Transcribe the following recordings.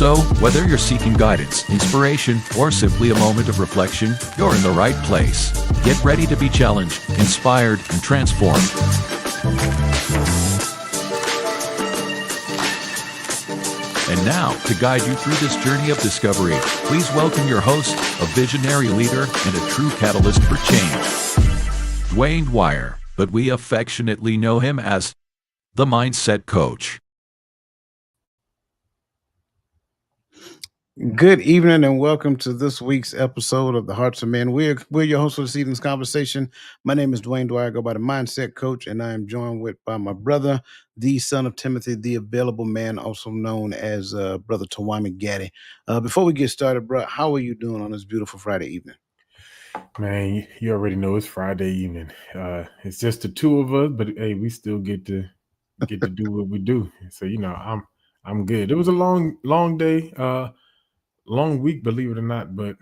So, whether you're seeking guidance, inspiration, or simply a moment of reflection, you're in the right place. Get ready to be challenged, inspired, and transformed. And now, to guide you through this journey of discovery, please welcome your host, a visionary leader and a true catalyst for change, Dwayne Dwyer, but we affectionately know him as the Mindset Coach. Good evening and welcome to this week's episode of the Hearts of Men. We're your hosts for this evening's conversation. My name is Dwayne Dwyer, I go by the Mindset Coach, and I am joined by my brother, the son of Timothy, the available man, also known as Brother Tawami Gaddy. Before we get started, bro, how are you doing on this beautiful Friday evening? Man, you already know it's Friday evening. It's just the two of us, but hey, we still get to do what we do. So I'm good. It was a long day, long week, believe it or not, but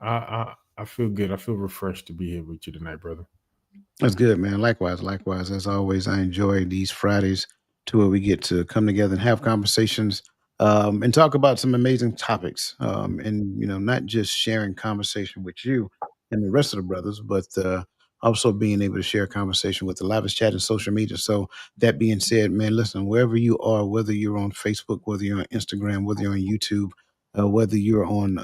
I feel good. I feel refreshed to be here with you tonight, brother. That's good, man. Likewise. As always, I enjoy these Fridays to where we get to come together and have conversations and talk about some amazing topics. And, not just sharing conversation with you and the rest of the brothers, but also being able to share conversation with the livest chat and social media. So, that being said, man, listen, wherever you are, whether you're on Facebook, whether you're on Instagram, whether you're on YouTube, whether you're on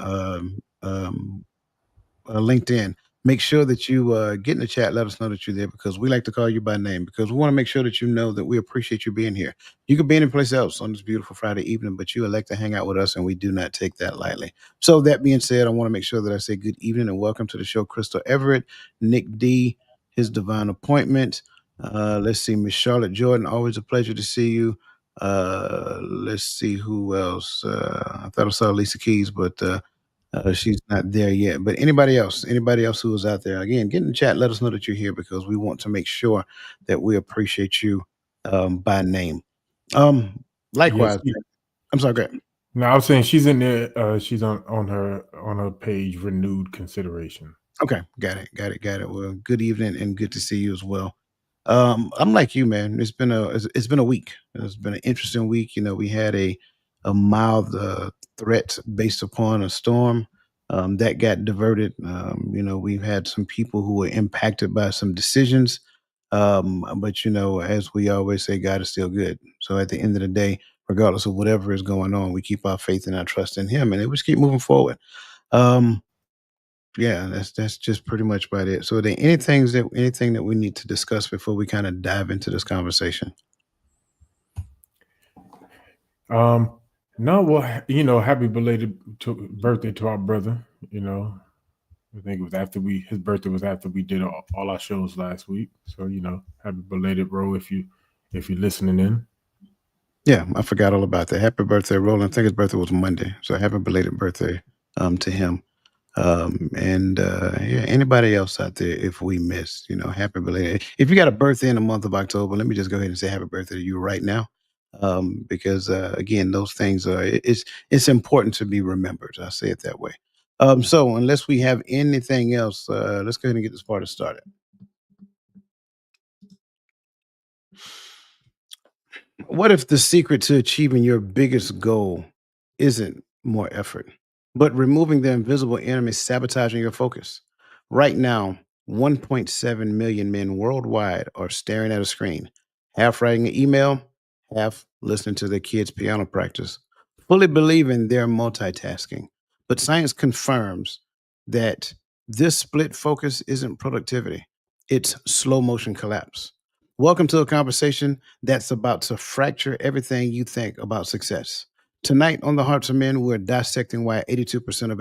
LinkedIn, make sure that you get in the chat. Let us know that you're there because we like to call you by name because we want to make sure that you know that we appreciate you being here. You could be any place else on this beautiful Friday evening, but you elect to hang out with us, and we do not take that lightly. So that being said, I want to make sure that I say good evening and welcome to the show, Crystal Everett, Nick D, his divine appointment. Let's see, Miss Charlotte Jordan. Always a pleasure to see you. Let's see who else. I thought I saw Lisa Keys, but she's not there yet. But anybody else who is out there, again, get in the chat. Let us know that you're here because we want to make sure that we appreciate you by name. Yes. Likewise, I'm sorry, great. No, I was saying she's in there. She's on her page, renewed consideration. Okay, got it. Well, good evening and good to see you as well. I'm like you, man. It's been a week. It's been an interesting week. We had a mild threat based upon a storm that got diverted. We've had some people who were impacted by some decisions. But as we always say, God is still good. So at the end of the day, regardless of whatever is going on, we keep our faith and our trust in Him, and we just keep moving forward. Um, yeah, that's just pretty much about it. So, are there anything that we need to discuss before we kind of dive into this conversation? No, well, happy belated birthday to our brother. I think it was his birthday was after we did all our shows last week. So happy belated, bro. If you're listening in. Yeah, I forgot all about that. Happy birthday, Roland. I think his birthday was Monday, so happy belated birthday to him. And yeah, anybody else out there, if we missed, happy belated. If you got a birthday in the month of October, let me just go ahead and say happy birthday to you right now. Because again, those things it's important to be remembered. I say it that way. So unless we have anything else, let's go ahead and get this party started. What if the secret to achieving your biggest goal isn't more effort, but removing the invisible enemy sabotaging your focus? Right now, 1.7 million men worldwide are staring at a screen, half writing an email, half listening to their kids' piano practice, fully believing they're multitasking. But science confirms that this split focus isn't productivity, it's slow motion collapse. Welcome to a conversation that's about to fracture everything you think about success. Tonight on The Hearts of Men, we're dissecting why 82% of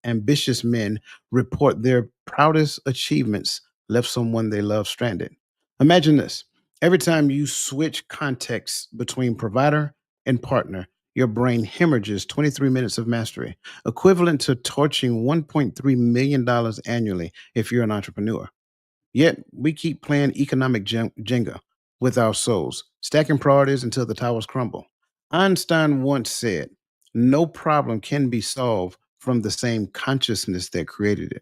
ambitious men report their proudest achievements left someone they love stranded. Imagine this. Every time you switch contexts between provider and partner, your brain hemorrhages 23 minutes of mastery, equivalent to torching $1.3 million annually if you're an entrepreneur. Yet we keep playing economic Jenga with our souls, stacking priorities until the towers crumble. Einstein once said, no problem can be solved from the same consciousness that created it.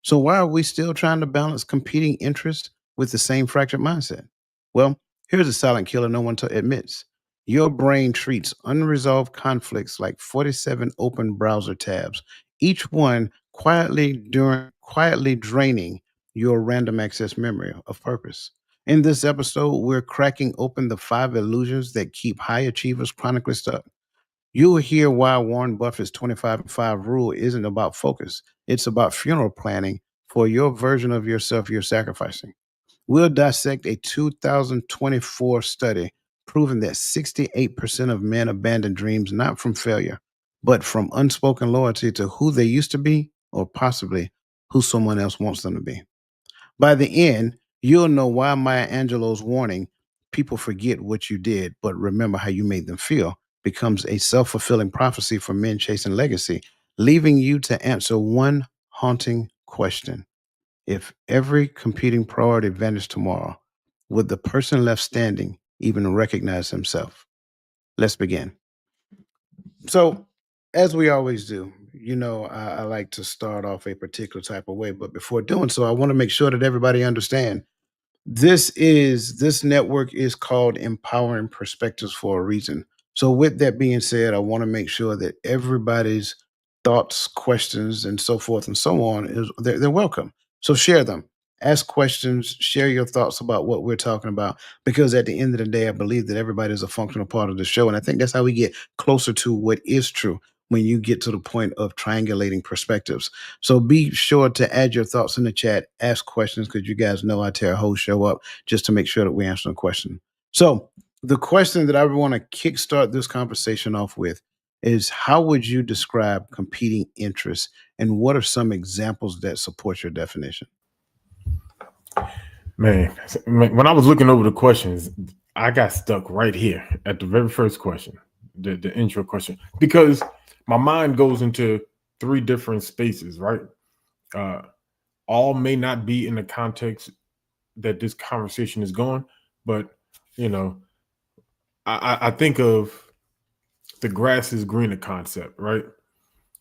So why are we still trying to balance competing interests with the same fractured mindset? Well, here's a silent killer no one admits. Your brain treats unresolved conflicts like 47 open browser tabs, each one quietly draining your random access memory of purpose. In this episode, we're cracking open the 5 illusions that keep high achievers chronically stuck. You will hear why Warren Buffett's 25 and 5 rule isn't about focus. It's about funeral planning for your version of yourself you're sacrificing. We'll dissect a 2024 study proving that 68% of men abandon dreams not from failure, but from unspoken loyalty to who they used to be or possibly who someone else wants them to be. By the end, you'll know why Maya Angelou's warning, people forget what you did, but remember how you made them feel, becomes a self fulfilling prophecy for men chasing legacy, leaving you to answer one haunting question. If every competing priority vanished tomorrow, would the person left standing even recognize himself? Let's begin. So, as we always do, I like to start off a particular type of way, but before doing so, I want to make sure that everybody understand this network is called Empowering Perspectives for a reason. So with that being said, I want to make sure that everybody's thoughts, questions, and so forth and so on they're welcome. So share them. Ask questions, share your thoughts about what we're talking about, because at the end of the day, I believe that everybody is a functional part of the show. And I think that's how we get closer to what is true when you get to the point of triangulating perspectives. So be sure to add your thoughts in the chat, ask questions, because you guys know I tear a whole show up just to make sure that we answer the question. So the question that I want to kickstart this conversation off with is, how would you describe competing interests, and what are some examples that support your definition? Man, when I was looking over the questions, I got stuck right here at the very first question, the intro question, because my mind goes into 3 different spaces, right? Uh, all may not be in the context that this conversation is going, but you know, I think of the grass is greener concept, right?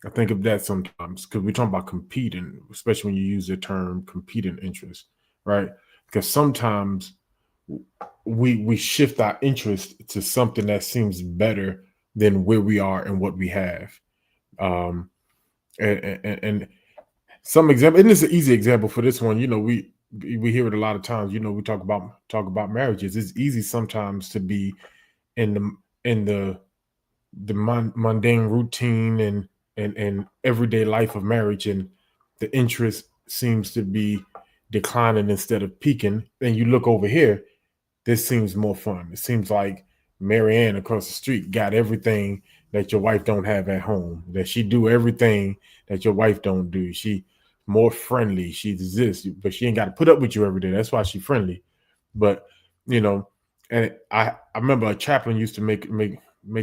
I think of that sometimes because we're talking about competing, especially when you use the term competing interest, right? Because sometimes we shift our interest to something that seems better than where we are and what we have. Um, and some example, and this is an easy example for this one. We hear it a lot of times. We talk about marriages. It's easy sometimes to be in the mundane routine and everyday life of marriage, and the interest seems to be declining instead of peaking. And you look over here, this seems more fun. It seems like Marianne across the street got everything that your wife don't have at home, that she do everything that your wife don't do. She more friendly. She's this, but she ain't got to put up with you every day. That's why she's friendly. But you know, and I remember a chaplain used to make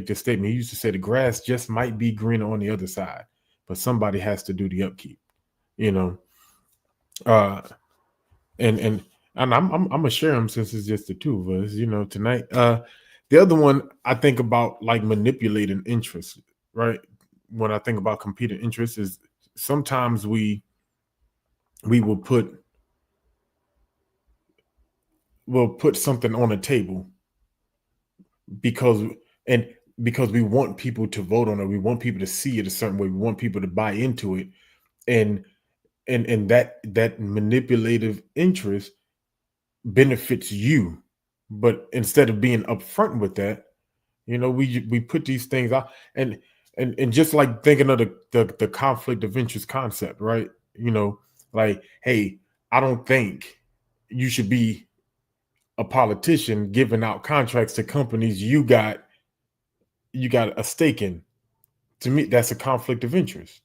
this statement. He used to say the grass just might be greener on the other side, but somebody has to do the upkeep. You know, uh, and I'm gonna share them since it's just the two of us. Tonight. The other one I think about, like, manipulating interest, right? When I think about competing interests, is sometimes we'll put something on a table because and because we want people to vote on it, we want people to see it a certain way, we want people to buy into it, and that manipulative interest benefits you. But instead of being upfront with that, we put these things out, and just like thinking of the conflict of interest concept, right? Like, hey, I don't think you should be a politician giving out contracts to companies you got a stake in. To me, that's a conflict of interest.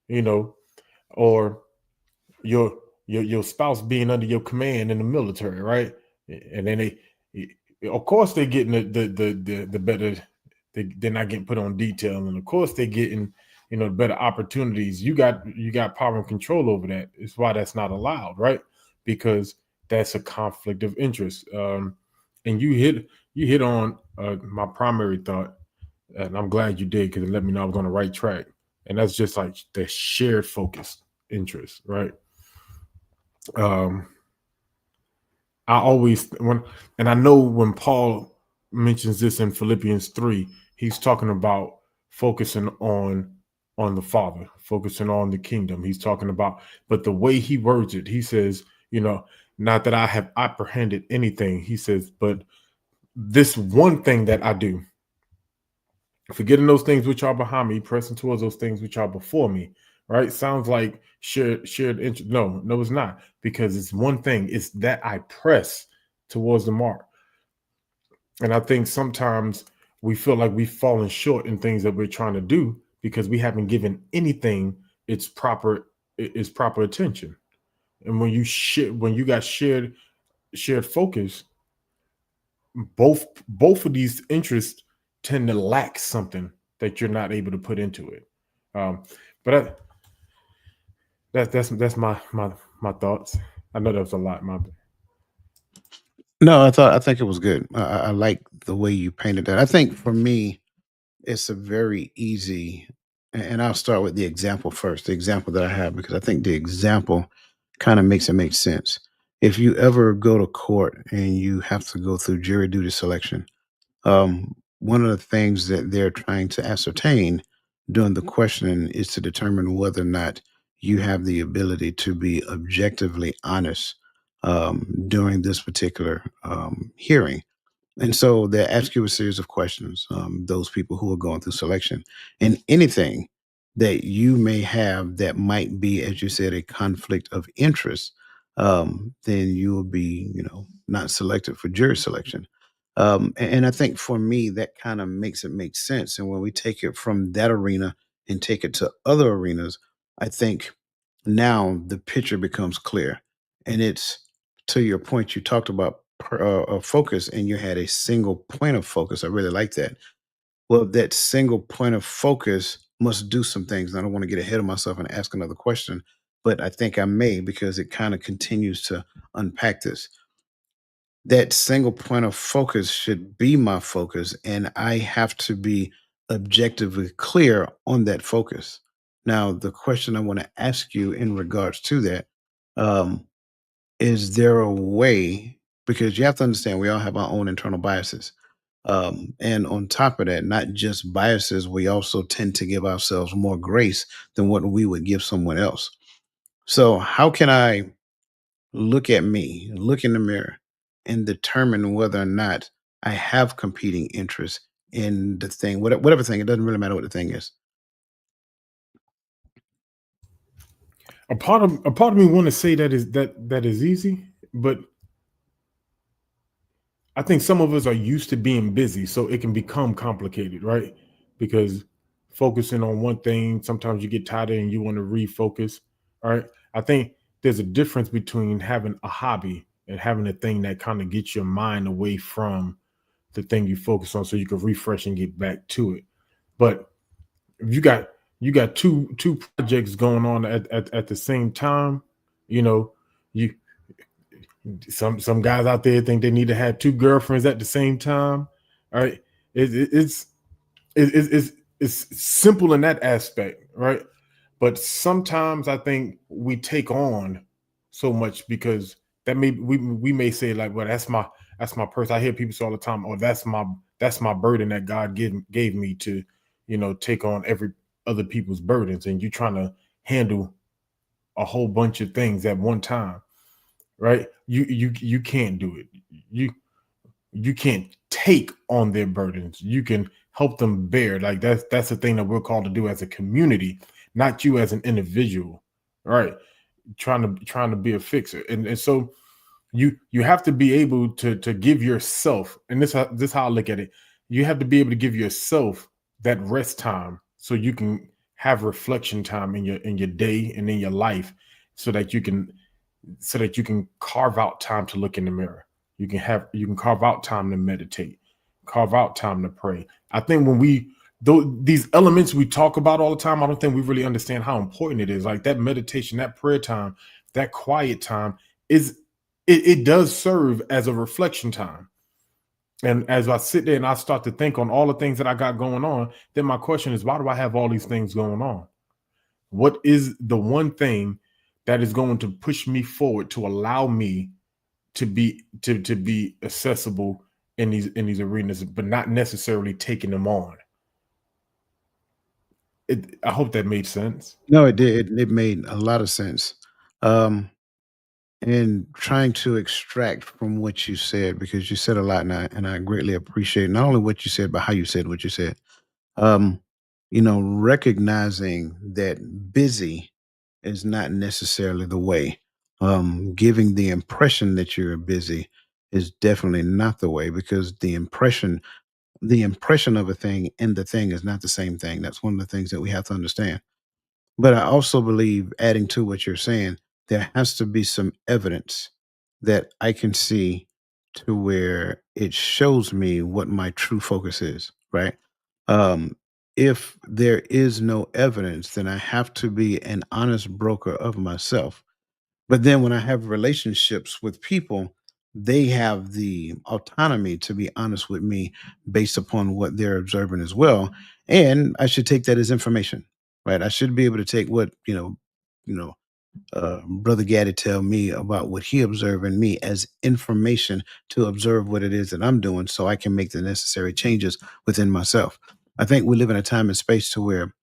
you know or your your spouse being under your command in the military, right? And then of course they're getting the better. They're not getting put on detail, and of course they're getting better opportunities. You got power and control over that. It's why that's not allowed, right? Because that's a conflict of interest. And you hit on my primary thought, and I'm glad you did, because it let me know I was on the right track. And that's just like the shared focus interest, right? um I always when and I know when Paul mentions this in Philippians 3. He's talking about focusing on the Father, focusing on the kingdom. He's talking about, but the way he words it, he says, not that I have apprehended anything. He says, but this one thing that I do, forgetting those things which are behind me, pressing towards those things which are before me. Right? Sounds like shared interest. No, it's not, because it's one thing. It's that I press towards the mark. And I think sometimes we feel like we've fallen short in things that we're trying to do because we haven't given anything its proper attention. And when you got shared focus, both of these interests tend to lack something that you're not able to put into it. But that's my thoughts. I know that was a lot. No, I think it was good. I like the way you painted that. I think for me, it's a very easy, and I'll start with the example first, the example that I have, because I think the example kind of makes it make sense. If you ever go to court and you have to go through jury duty selection, one of the things that they're trying to ascertain during the questioning is to determine whether or not you have the ability to be objectively honest during this particular hearing. And so they ask you a series of questions, those people who are going through selection, and anything that you may have that might be, as you said, a conflict of interest, then you will be, not selected for jury selection. And I think for me, that kind of makes it make sense. And when we take it from that arena and take it to other arenas, I think now the picture becomes clear. And it's to your point, you talked about focus and you had a single point of focus. I really like that. Well, that single point of focus must do some things. And I don't want to get ahead of myself and ask another question, but I think I may because it kind of continues to unpack this. That single point of focus should be my focus, and I have to be objectively clear on that focus. Now, the question I want to ask you in regards to that, um, is there a way, because you have to understand we all have our own internal biases. And on top of that, not just biases, we also tend to give ourselves more grace than what we would give someone else. So, how can I look at me, look in the mirror, and determine whether or not I have competing interests in the thing, whatever thing, it doesn't really matter what the thing is. A part of me want to say that is easy, but I think some of us are used to being busy, so it can become complicated, right? Because focusing on one thing, sometimes you get tired and you want to refocus. All right. I think there's a difference between having a hobby and having a thing that kind of gets your mind away from the thing you focus on so you can refresh and get back to it. But if you got two projects going on at the same time, you know, you some guys out there think they need to have two girlfriends at the same time. All right. It's simple in that aspect, right? But sometimes I think we take on so much because that we may say like, well, that's my person. I hear people say all the time, oh, that's my burden that God gave me to, take on every other people's burdens, and you're trying to handle a whole bunch of things at one time, right? You can't do it. You can't take on their burdens. You can help them bear. Like that's the thing that we're called to do as a community, not you as an individual, right? Trying to be a fixer, and so you have to be able to give yourself, and this how I look at it. You have to be able to give yourself that rest time so you can have reflection time in your day and in your life, so that you can carve out time to look in the mirror. You can carve out time to meditate, carve out time to pray. I think when these elements we talk about all the time, I don't think we really understand how important it is. Like that meditation, that prayer time, that quiet time is it does serve as a reflection time. And as I sit there and I start to think on all the things that I got going on, then my question is, why do I have all these things going on? What is the one thing that is going to push me forward to allow me to be accessible in these arenas, but not necessarily taking them on. I hope that made sense. No, it did. It made a lot of sense. Um, and trying to extract from what you said, because you said a lot, and I greatly appreciate not only what you said, but how you said what you said. Um, recognizing that busy is not necessarily the way. Giving the impression that you're busy is definitely not the way, because the impression of a thing and the thing is not the same thing. That's one of the things that we have to understand. But I also believe, adding to what you're saying, there has to be some evidence that I can see to where it shows me what my true focus is, right? Um, if there is no evidence, then I have to be an honest broker of myself. But then when I have relationships with people, they have the autonomy to be honest with me based upon what they're observing as well. And I should take that as information, right? I should be able to take what, you know, Brother Gaddy tell me about what he observed in me as information to observe what it is that I'm doing so I can make the necessary changes within myself. I think we live in a time and space to where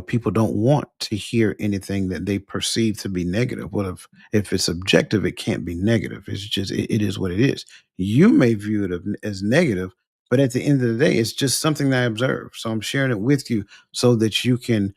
people don't want to hear anything that they perceive to be negative. Well, if it's objective, it can't be negative. It's just it is what it is. You may view it as negative, but at the end of the day, it's just something that I observe. So I'm sharing it with you so that you can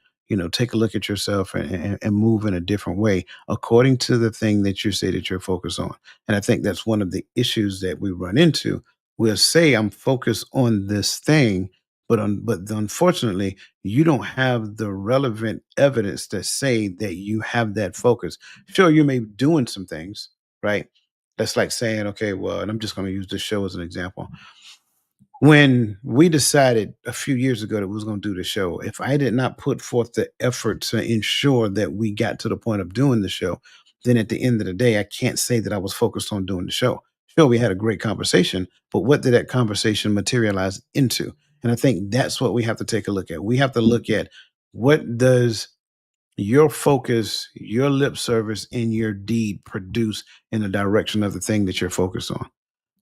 take a look at yourself and move in a different way according to the thing that you say that you're focused on. And I think that's one of the issues that we run into. We'll say I'm focused on this thing, but unfortunately you don't have the relevant evidence to say that you have that focus. Sure, you may be doing some things, right? That's like saying, okay, well, and I'm just going to use this show as an example. When we decided a few years ago that we was going to do the show, if I did not put forth the effort to ensure that we got to the point of doing the show, then at the end of the day, I can't say that I was focused on doing the show. Sure, we had a great conversation, but what did that conversation materialize into? And I think that's what we have to take a look at. We have to look at, what does your focus, your lip service, and your deed produce in the direction of the thing that you're focused on.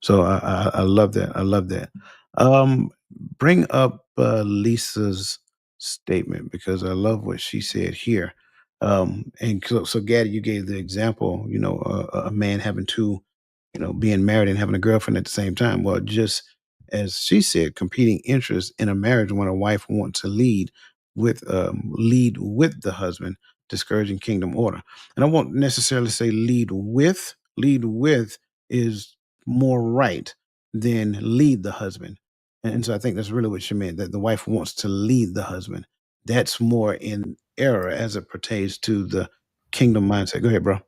So I love that. I love that. Um, bring up Lisa's statement, because I love what she said here. And so, Gaddy, you gave the example, a man having two, being married and having a girlfriend at the same time. Well, just as she said, competing interests in a marriage when a wife wants to lead with the husband, discouraging kingdom order. And I won't necessarily say lead with. Lead with is more right than lead the husband. And so I think that's really what she meant, that the wife wants to lead the husband. That's more in error as it pertains to the kingdom mindset. Go ahead, bro.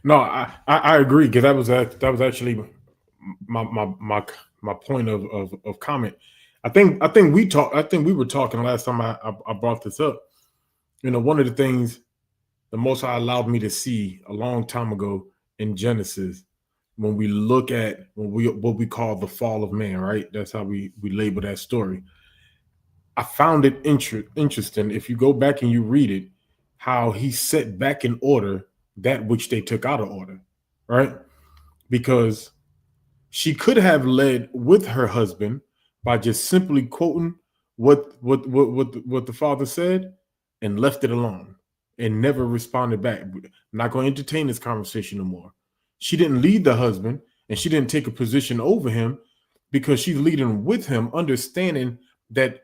No, I agree, because that was actually my point of comment. I think we were talking last time I brought this up. One of the things the Most High allowed me to see a long time ago in Genesis, when we look at what we call the fall of man, right? That's how we label that story. I found it interesting, if you go back and you read it, how he set back in order that which they took out of order, right? Because she could have led with her husband by just simply quoting what the father said and left it alone and never responded back. I'm not going to entertain this conversation no more. She didn't lead the husband, and she didn't take a position over him, because she's leading with him, understanding that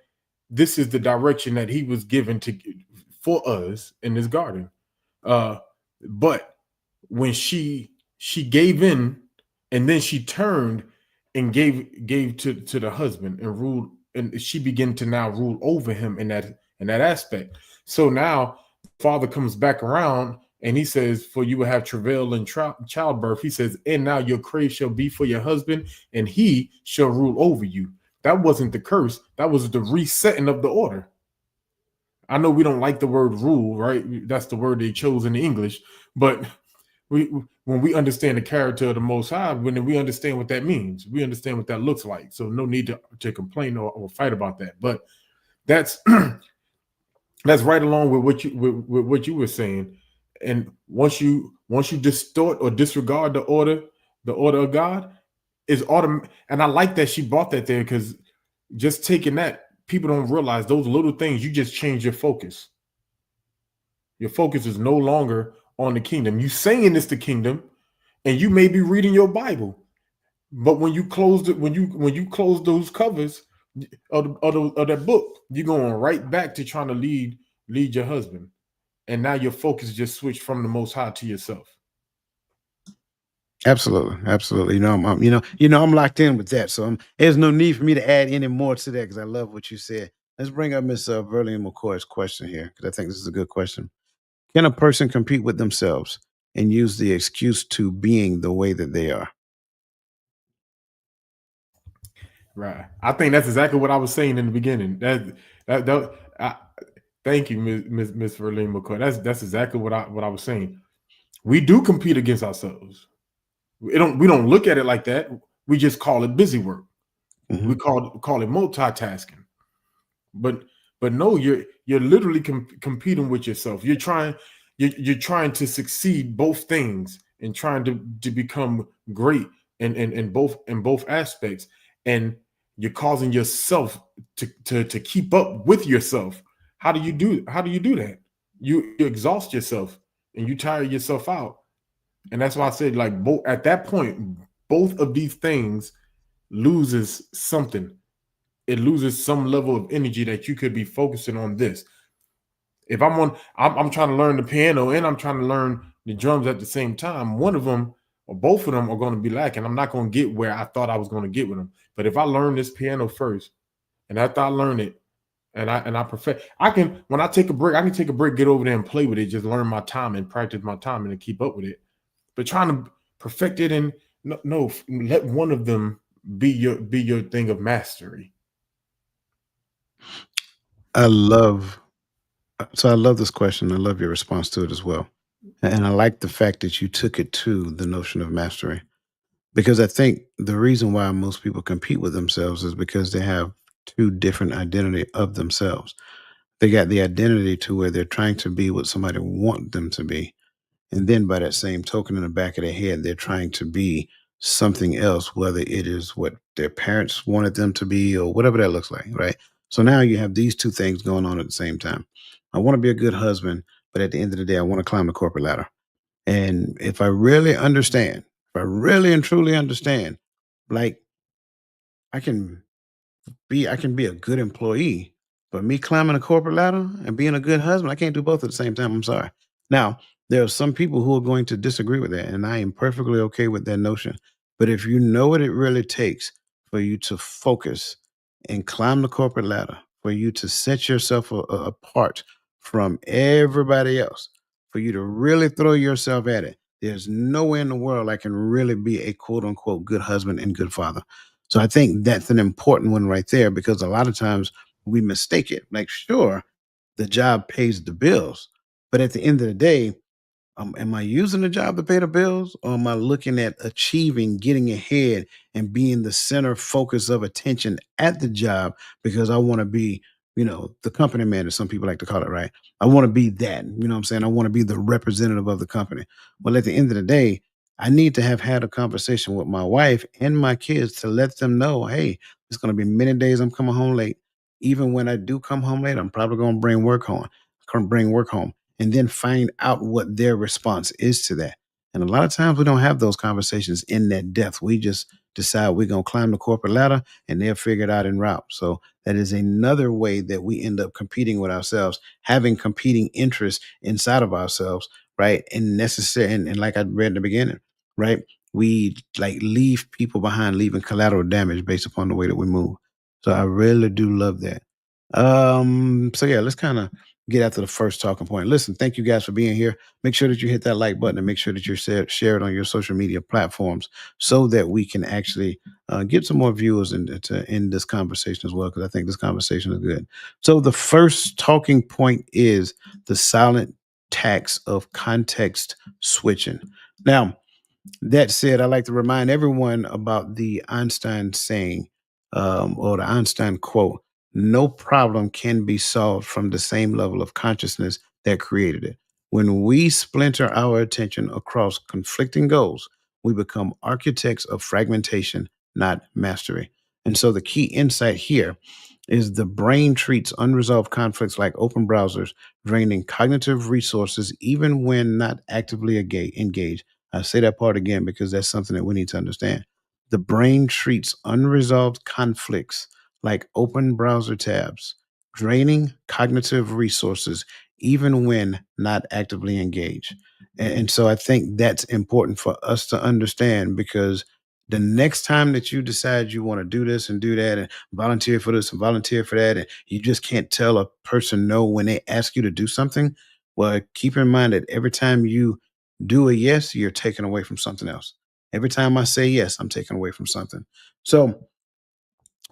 this is the direction that he was given for us in this garden. But when she gave in, and then she turned and gave to the husband and ruled, and she began to now rule over him in that aspect. So now father comes back around and he says, for you will have travail and childbirth. He says, and now your crave shall be for your husband, and he shall rule over you. That wasn't the curse. That was the resetting of the order. I know we don't like the word rule, right? That's the word they chose in the English. But when we understand the character of the Most High, when we understand what that means, we understand what that looks like. So no need to complain or fight about that. But that's that's right along with what you were saying. And once you distort or disregard the order of God, is autumn. And I like that she brought that there, because just taking that, people don't realize those little things, you just change your focus. Your focus is no longer on the kingdom. You saying it's the kingdom, and you may be reading your Bible, but when you close it, when you close those covers of that book, you're going right back to trying to lead your husband, and now your focus just switched from the Most High to yourself. Absolutely, absolutely. I'm locked in with that. So there's no need for me to add any more to that because I love what you said. Let's bring up Miss Verlene McCoy's question here because I think this is a good question. Can a person compete with themselves and use the excuse to being the way that they are? Right. I think that's exactly what I was saying in the beginning. Thank you, Miss Verlene McCoy. That's exactly what I was saying. We do compete against ourselves. We don't look at it like that. We just call it busy work. Mhm. We call it multitasking. But no, you're literally competing with yourself. You're trying to succeed both things and trying to become great in both aspects, and you're causing yourself to keep up with yourself. How do you do that? You exhaust yourself and you tire yourself out. And that's why I said, like, both at that point, both of these things loses something. It loses some level of energy that you could be focusing on this. If I'm trying to learn the piano and I'm trying to learn the drums at the same time, one of them or both of them are going to be lacking. I'm not going to get where I thought I was going to get with them. But if I learn this piano first, and after I learn it, and I perfect, when I take a break, I can take a break, get over there and play with it, just learn my time and practice my time and keep up with it. But trying to perfect it, and no, let one of them be your thing of mastery. I love this question. I love your response to it as well. And I like the fact that you took it to the notion of mastery because I think the reason why most people compete with themselves is because they have two different identity of themselves. They got the identity to where they're trying to be what somebody want them to be. And then by that same token in the back of their head, they're trying to be something else, whether it is what their parents wanted them to be or whatever that looks like, right? So now you have these two things going on at the same time. I want to be a good husband, but at the end of the day, I want to climb the corporate ladder. And if I really understand, if I really and truly understand, like I can I can be a good employee, but me climbing a corporate ladder and being a good husband, I can't do both at the same time. I'm sorry. Now, there are some people who are going to disagree with that, and I am perfectly okay with that notion. But if you know what it really takes for you to focus and climb the corporate ladder, for you to set yourself apart from everybody else, for you to really throw yourself at it, there's nowhere in the world I can really be a quote unquote good husband and good father. So I think that's an important one right there because a lot of times we mistake it. Like, sure, the job pays the bills, but at the end of the day, am I using the job to pay the bills, or am I looking at achieving, getting ahead, and being the center focus of attention at the job because I want to be, the company man, as some people like to call it, right? I want to be that. You know what I'm saying? I want to be the representative of the company. Well, at the end of the day, I need to have had a conversation with my wife and my kids to let them know, hey, it's going to be many days I'm coming home late. Even when I do come home late, I'm probably going to bring work home and then find out what their response is to that. And a lot of times we don't have those conversations in that depth. We just decide we're going to climb the corporate ladder and they'll figure it out en route. So that is another way that we end up competing with ourselves, having competing interests inside of ourselves, right? And necessary, and like I read in the beginning, right? We like leave people behind, leaving collateral damage based upon the way that we move. So I really do love that. So yeah, let's kind of get after the first talking point. Listen, thank you guys for being here. Make sure that you hit that like button and make sure that you share it on your social media platforms so that we can actually get some more viewers in this conversation as well, because I think this conversation is good. So the first talking point is the silent tax of context switching. Now, that said, I like to remind everyone about the Einstein saying, or the Einstein quote: "No problem can be solved from the same level of consciousness that created it." When we splinter our attention across conflicting goals, we become architects of fragmentation, not mastery. And so the key insight here is the brain treats unresolved conflicts like open browsers, draining cognitive resources even when not actively engaged. I say that part again because that's something that we need to understand. The brain treats unresolved conflicts like open browser tabs, draining cognitive resources even when not actively engaged. And so I think that's important for us to understand because the next time that you decide you want to do this and do that and volunteer for this and volunteer for that, and you just can't tell a person no when they ask you to do something, well, keep in mind that every time you do a yes, you're taken away from something else. Every time I say yes, I'm taken away from something. So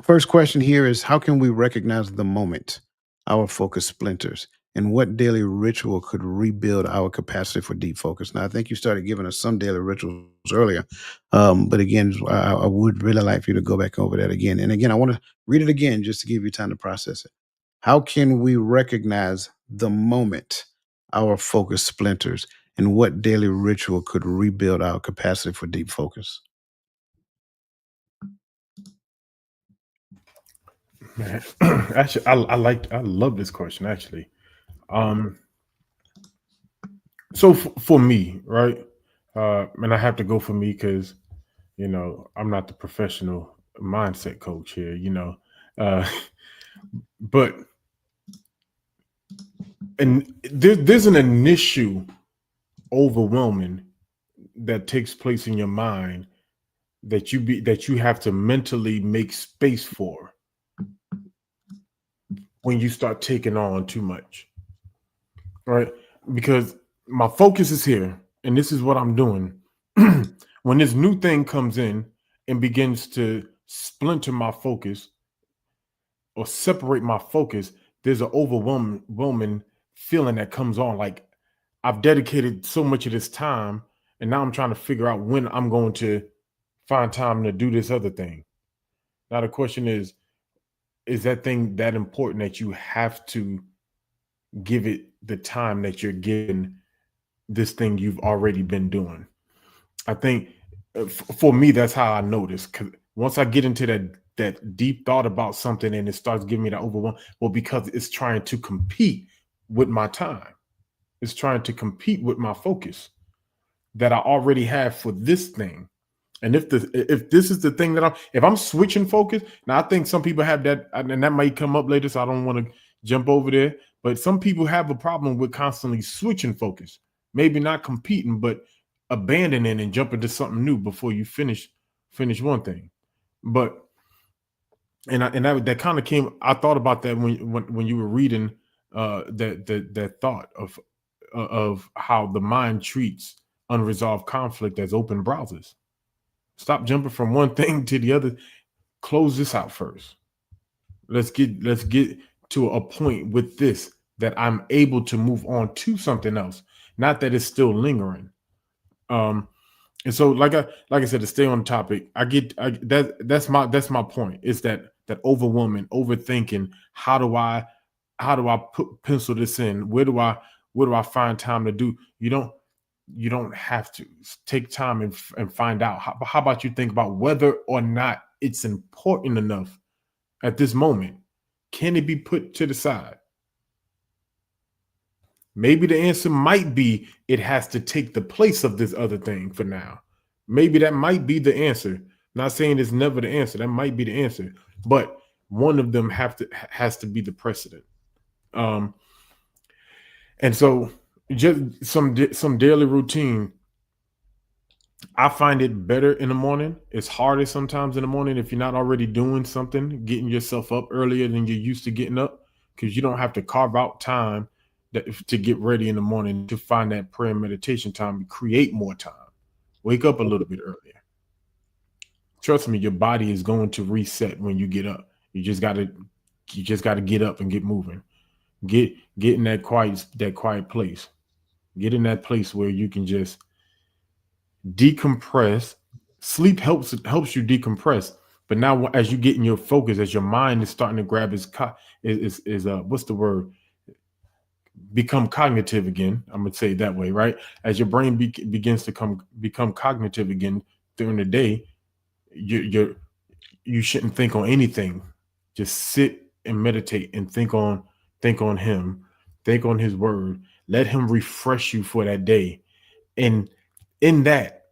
first question here is how can we recognize the moment our focus splinters? And what daily ritual could rebuild our capacity for deep focus? Now, I think you started giving us some daily rituals earlier. But again, I would really like for you to go back over that again. And again, I want to read it again just to give you time to process it. How can we recognize the moment our focus splinters? And what daily ritual could rebuild our capacity for deep focus? Man, actually, I love this question. Actually, um, so for me, right, and I have to go for me because I'm not the professional mindset coach here. Uh, but and there's an initial overwhelming that takes place in your mind that you have to mentally make space for when you start taking on too much, right? Because my focus is here and this is what I'm doing. When this new thing comes in and begins to splinter my focus or separate my focus, there's an overwhelming feeling that comes on. Like I've dedicated so much of this time, and now I'm trying to figure out when I'm going to find time to do this other thing. Now the question is that thing that important that you have to give it the time that you're giving this thing you've already been doing? I think for me, that's how I notice. Because once I get into that deep thought about something and it starts giving me that overwhelm, well, because it's trying to compete with my time, it's trying to compete with my focus that I already have for this thing. And if this is the thing that if I'm switching focus, now I think some people have that, and that might come up later, so I don't want to jump over there. But some people have a problem with constantly switching focus, maybe not competing, but abandoning and jumping to something new before you finish one thing. But that kind of came. I thought about that when you were reading that thought of how the mind treats unresolved conflict as open browsers. Stop jumping from one thing to the other. Close this out first. Let's get to a point with this that I'm able to move on to something else. Not that it's still lingering. And so like I said, to stay on topic, that's my point. Is that overwhelming, overthinking. How do I pencil this in? Where do I find time to do? You don't have to take time and find out. How about you think about whether or not it's important enough at this moment? Can it be put to the side? Maybe the answer might be it has to take the place of this other thing for now. Maybe that might be the answer. Not saying it's never the answer. That might be the answer, but one of them has to be the precedent. Um, and so just some daily routine. I find it better in the morning. It's harder sometimes in the morning if you're not already doing something, getting yourself up earlier than you're used to getting up, because you don't have to carve out time to get ready in the morning to find that prayer and meditation time and create more time. Wake up a little bit earlier. Trust me, your body is going to reset when you get up. You just gotta get up and get moving. Get in that quiet place. Get in that place where you can just decompress. Sleep helps you decompress. But now, as you get in your focus, as your mind is starting to grab its what's the word? become cognitive again. I'm gonna say it that way, right? As your brain begins to become cognitive again during the day, you you shouldn't think on anything. Just sit and meditate and think on him, think on his word. Let him refresh you for that day. And in that,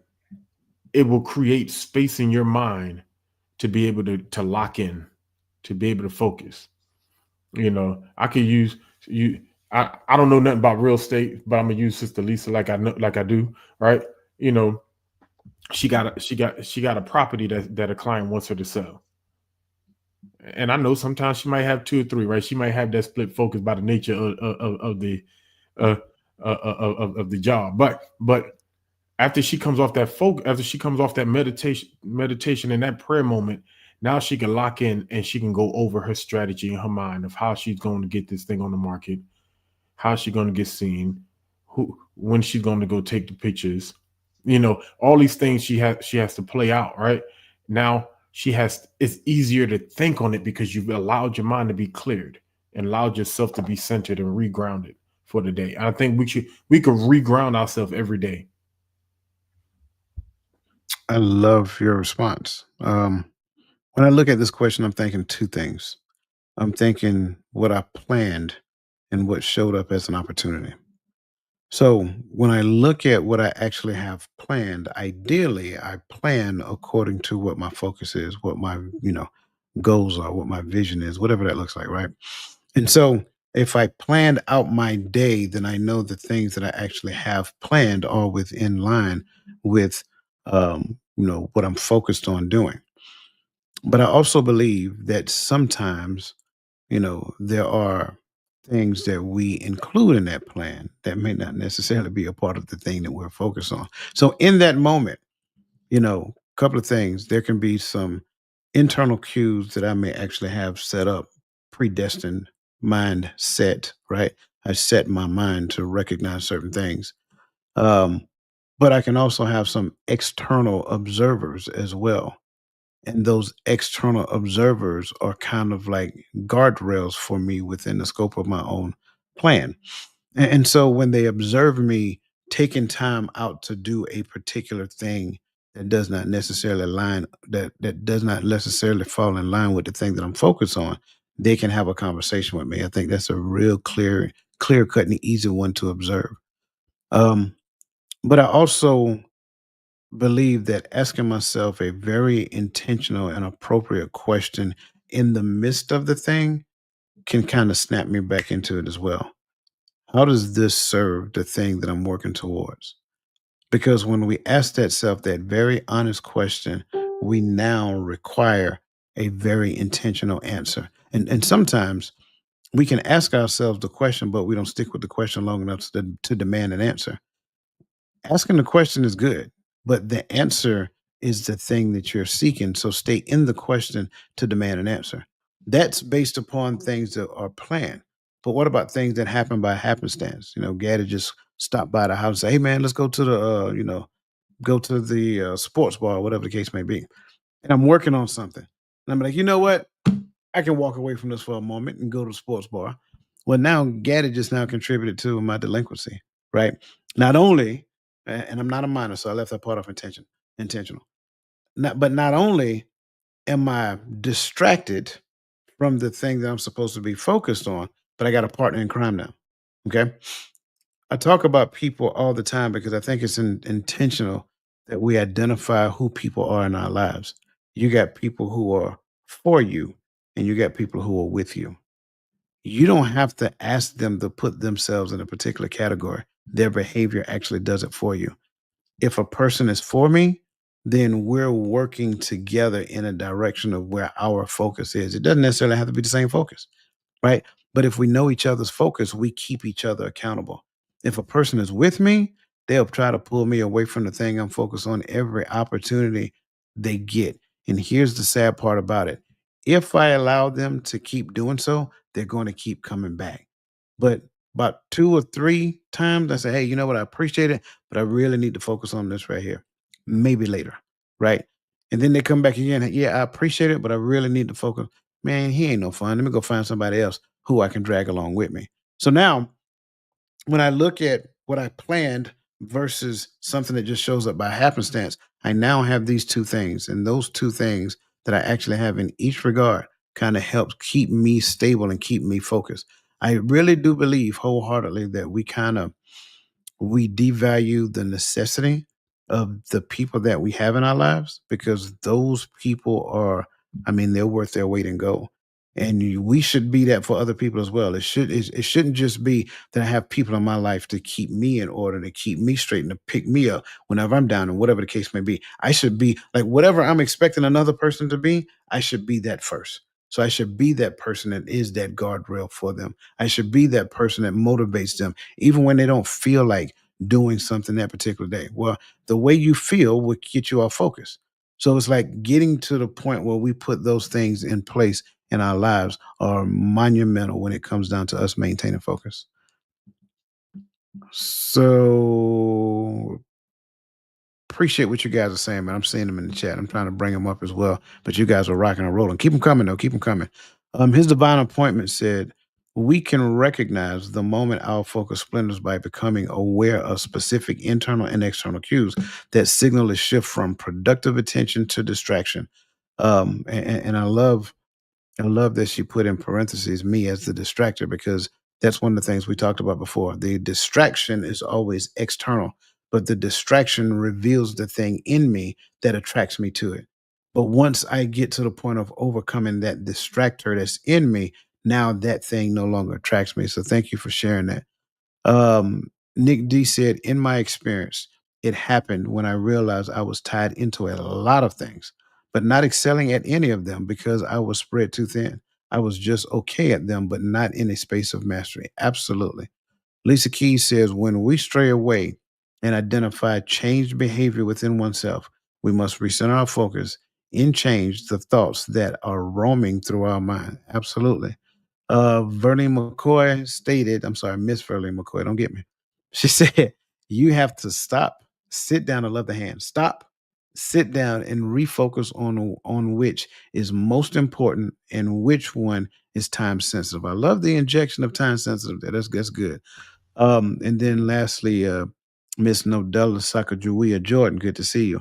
it will create space in your mind to be able to lock in, to be able to focus. I could use you. I don't know nothing about real estate, but I'm gonna use Sister Lisa like I know, like I do, right? You know, she got a property that a client wants her to sell. And I know sometimes she might have two or three, right? She might have that split focus by the nature of the uh, of the job. But after she comes off that meditation and that prayer moment, now she can lock in and she can go over her strategy in her mind of how she's going to get this thing on the market, how she's going to get seen, who when she's going to go take the pictures, all these things she has to play out, right? Now it's easier to think on it because you've allowed your mind to be cleared and allowed yourself to be centered and regrounded for the day. I think we could reground ourselves every day. I love your response. When I look at this question, I'm thinking two things. I'm thinking what I planned and what showed up as an opportunity. So when I look at what I actually have planned, ideally I plan according to what my focus is, what my, goals are, what my vision is, whatever that looks like, right? And so if I planned out my day, then I know the things that I actually have planned are within line with what I'm focused on doing. But I also believe that sometimes, there are things that we include in that plan that may not necessarily be a part of the thing that we're focused on. So in that moment, a couple of things. There can be some internal cues that I may actually have set up, predestined mind set, right? I set my mind to recognize certain things. Um, but I can also have some external observers as well. And those external observers are kind of like guardrails for me within the scope of my own plan. And so when they observe me taking time out to do a particular thing that does not necessarily that does not necessarily fall in line with the thing that I'm focused on, they can have a conversation with me. I think that's a real clear cut and easy one to observe. Um, but I also believe that asking myself a very intentional and appropriate question in the midst of the thing can kind of snap me back into it as well. How does this serve the thing that I'm working towards? Because when we ask that very honest question, we now require a very intentional answer. And sometimes we can ask ourselves the question, but we don't stick with the question long enough to demand an answer. Asking the question is good, but the answer is the thing that you're seeking. So stay in the question to demand an answer. That's based upon things that are planned. But what about things that happen by happenstance? Gaddy just stopped by the house and say, "Hey man, let's go to the go to the sports bar, whatever the case may be." And I'm working on something. And I'm like, you know what? I can walk away from this for a moment and go to the sports bar. Well, now Gaddy just now contributed to my delinquency, right? Not only, and I'm not a minor, so I left that part off intentional. Not only am I distracted from the thing that I'm supposed to be focused on, but I got a partner in crime now. Okay. I talk about people all the time because I think it's intentional that we identify who people are in our lives. You got people who are for you, and you got people who are with you. You don't have to ask them to put themselves in a particular category. Their behavior actually does it for you. If a person is for me, then we're working together in a direction of where our focus is. It doesn't necessarily have to be the same focus, right? But if we know each other's focus, we keep each other accountable. If a person is with me, they'll try to pull me away from the thing I'm focused on every opportunity they get. And here's the sad part about it. If I allow them to keep doing so, they're going to keep coming back. But about two or three times, I say, "Hey, you know what? I appreciate it, but I really need to focus on this right here. Maybe later." Right. And then they come back again. "Yeah, I appreciate it, but I really need to focus." Man, he ain't no fun. Let me go find somebody else who I can drag along with me. So now when I look at what I planned versus something that just shows up by happenstance, I now have these two things. And those two things that I actually have in each regard kind of helps keep me stable and keep me focused. I really do believe wholeheartedly that we devalue the necessity of the people that we have in our lives because those people are, I mean, they're worth their weight in gold. And we should be that for other people as well. It shouldn't just be that I have people in my life to keep me in order, to keep me straight, and to pick me up whenever I'm down, and whatever the case may be. I should be like whatever I'm expecting another person to be. I should be that first. So I should be that person that is that guardrail for them. I should be that person that motivates them, even when they don't feel like doing something that particular day. Well, the way you feel will get you off focus. So it's like getting to the point where we put those things in place in our lives are monumental when it comes down to us maintaining focus. So appreciate what you guys are saying, man. I'm seeing them in the chat. I'm trying to bring them up as well. But you guys are rocking and rolling. Keep them coming, though. Keep them coming. His divine appointment said, we can recognize the moment our focus splinters by becoming aware of specific internal and external cues that signal a shift from productive attention to distraction. And I love that she put in parentheses me as the distractor because that's one of the things we talked about before. The distraction is always external, but the distraction reveals the thing in me that attracts me to it. But once I get to the point of overcoming that distractor that's in me, now that thing no longer attracts me. So thank you for sharing that. Nick D said, in my experience, it happened when I realized I was tied into a lot of things, but not excelling at any of them because I was spread too thin. I was just okay at them, but not in a space of mastery. Absolutely. Lisa Keys says, when we stray away and identify changed behavior within oneself, we must recenter our focus in change the thoughts that are roaming through our mind. Absolutely. Verlene McCoy stated, I'm sorry, Miss Verlene McCoy, don't get me. She said, you have to stop, sit down. I love the hand. Stop, sit down, and refocus on which is most important and which one is time sensitive. I love the injection of time sensitive there. That's good. And then lastly, Miss Nodella Sacagawea Jordan, good to see you.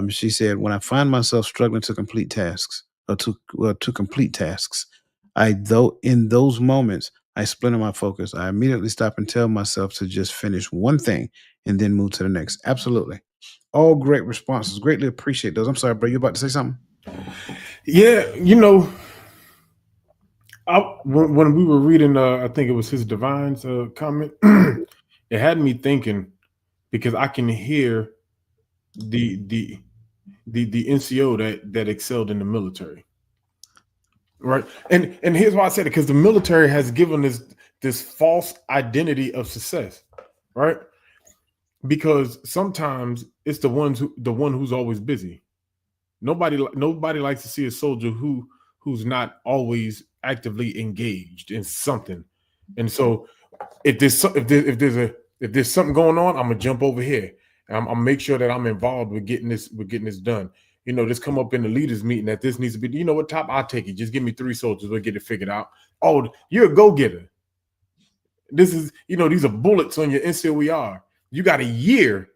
She said, when I find myself struggling to complete tasks or to complete tasks, I though in those moments I splinter my focus. I immediately stop and tell myself to just finish one thing and then move to the next. Absolutely. All great responses. Greatly appreciate those. I'm sorry, bro. You about to say something? Yeah, when we were reading, I think it was his divine's comment, it had me thinking because I can hear the NCO that excelled in the military, right? And here's why I said it, because the military has given us this false identity of success, right? Because sometimes it's the one who's always busy. Nobody likes to see a soldier who's not always actively engaged in something. And so if there's something going on, I'm gonna jump over here. And I'm make sure that I'm involved with getting this done. This come up in the leaders meeting that this needs to be. You know what, top? I'll take it. Just give me 3 soldiers. We'll get it figured out. Oh, you're a go-getter. This is, these are bullets on your NCOER. You got a year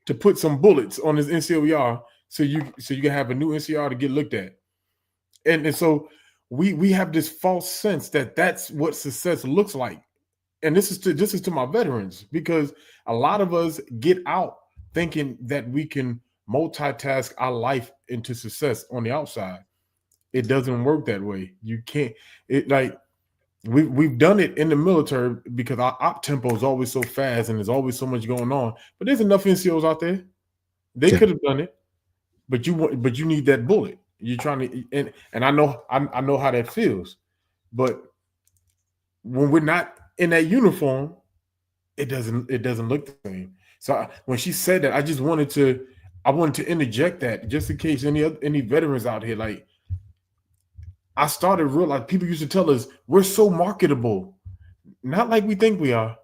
to put some bullets on this NCOER so you can have a new NCR to get looked at. And so we have this false sense that that's what success looks like. And this is to my veterans, because a lot of us get out thinking that we can multitask our life into success on the outside. It doesn't work that way. You can't. We've done it in the military because our op tempo is always so fast and there's always so much going on. But there's enough NCOs out there. They could have done it, but you need that bullet. You're trying to, and I know how that feels. But when we're not in that uniform, it doesn't look the same. So when she said that, I wanted to interject that just in case any veterans out here, like, I started realizing people used to tell us we're so marketable, not like we think we are.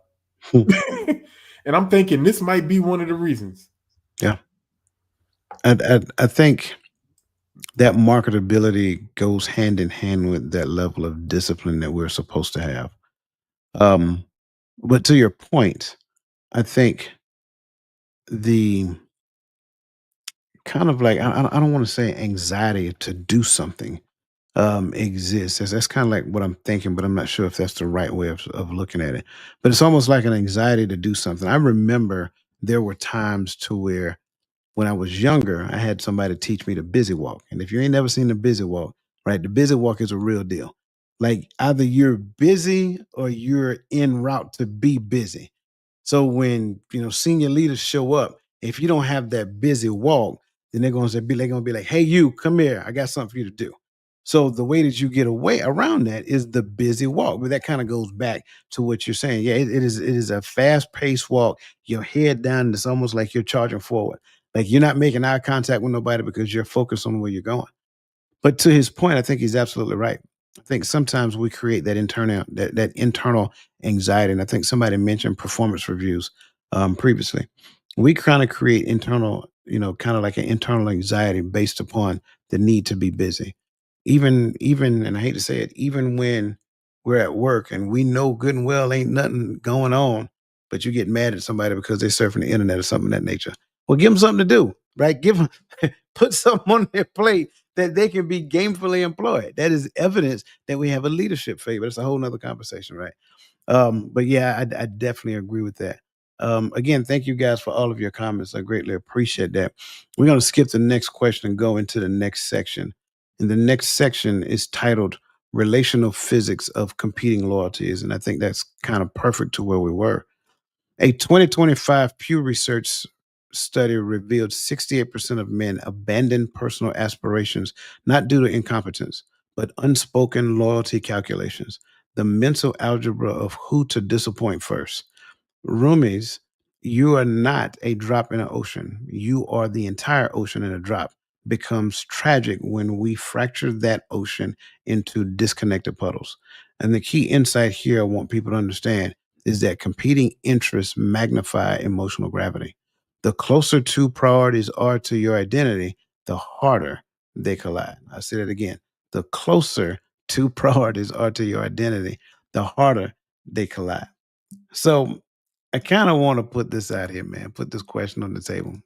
And I'm thinking this might be one of the reasons. Yeah. I think that marketability goes hand in hand with that level of discipline that we're supposed to have. But to your point, I think the kind of like I don't want to say anxiety to do something exists. That's kind of like what I'm thinking, but I'm not sure if that's the right way of looking at it. But it's almost like an anxiety to do something. I remember there were times to where when I was younger, I had somebody teach me the busy walk. And if you ain't never seen the busy walk, right, the busy walk is a real deal. Like either you're busy or you're en route to be busy. So when senior leaders show up, if you don't have that busy walk, then they're gonna be like, "Hey, you come here. I got something for you to do." So the way that you get away around that is the busy walk. But that kind of goes back to what you're saying. Yeah, it is a fast paced walk. Your head down. It's almost like you're charging forward. Like you're not making eye contact with nobody because you're focused on where you're going. But to his point, I think he's absolutely right. I think sometimes we create that internal anxiety, and I think somebody mentioned performance reviews previously. We kind of create internal, kind of like an internal anxiety based upon the need to be busy. Even, and I hate to say it, even when we're at work and we know good and well ain't nothing going on, but you get mad at somebody because they're surfing the internet or something of that nature. Well, give them something to do, right? Give them, put something on their plate that they can be gainfully employed. That is evidence that we have a leadership failure. It's a whole nother conversation, right? But yeah, I definitely agree with that. Again, thank you guys for all of your comments. I greatly appreciate that. We're going to skip the next question and go into the next section. And the next section is titled Relational Physics of Competing Loyalties. And I think that's kind of perfect to where we were. A 2025 Pew Research study revealed 68% of men abandon personal aspirations not due to incompetence, but unspoken loyalty calculations, the mental algebra of who to disappoint first. Roomies, you are not a drop in an ocean. You are the entire ocean in a drop. Becomes tragic when we fracture that ocean into disconnected puddles. And the key insight here I want people to understand is that competing interests magnify emotional gravity. The closer two priorities are to your identity, the harder they collide. I say that again. The closer two priorities are to your identity, the harder they collide. So I kind of want to put this out here, man. Put this question on the table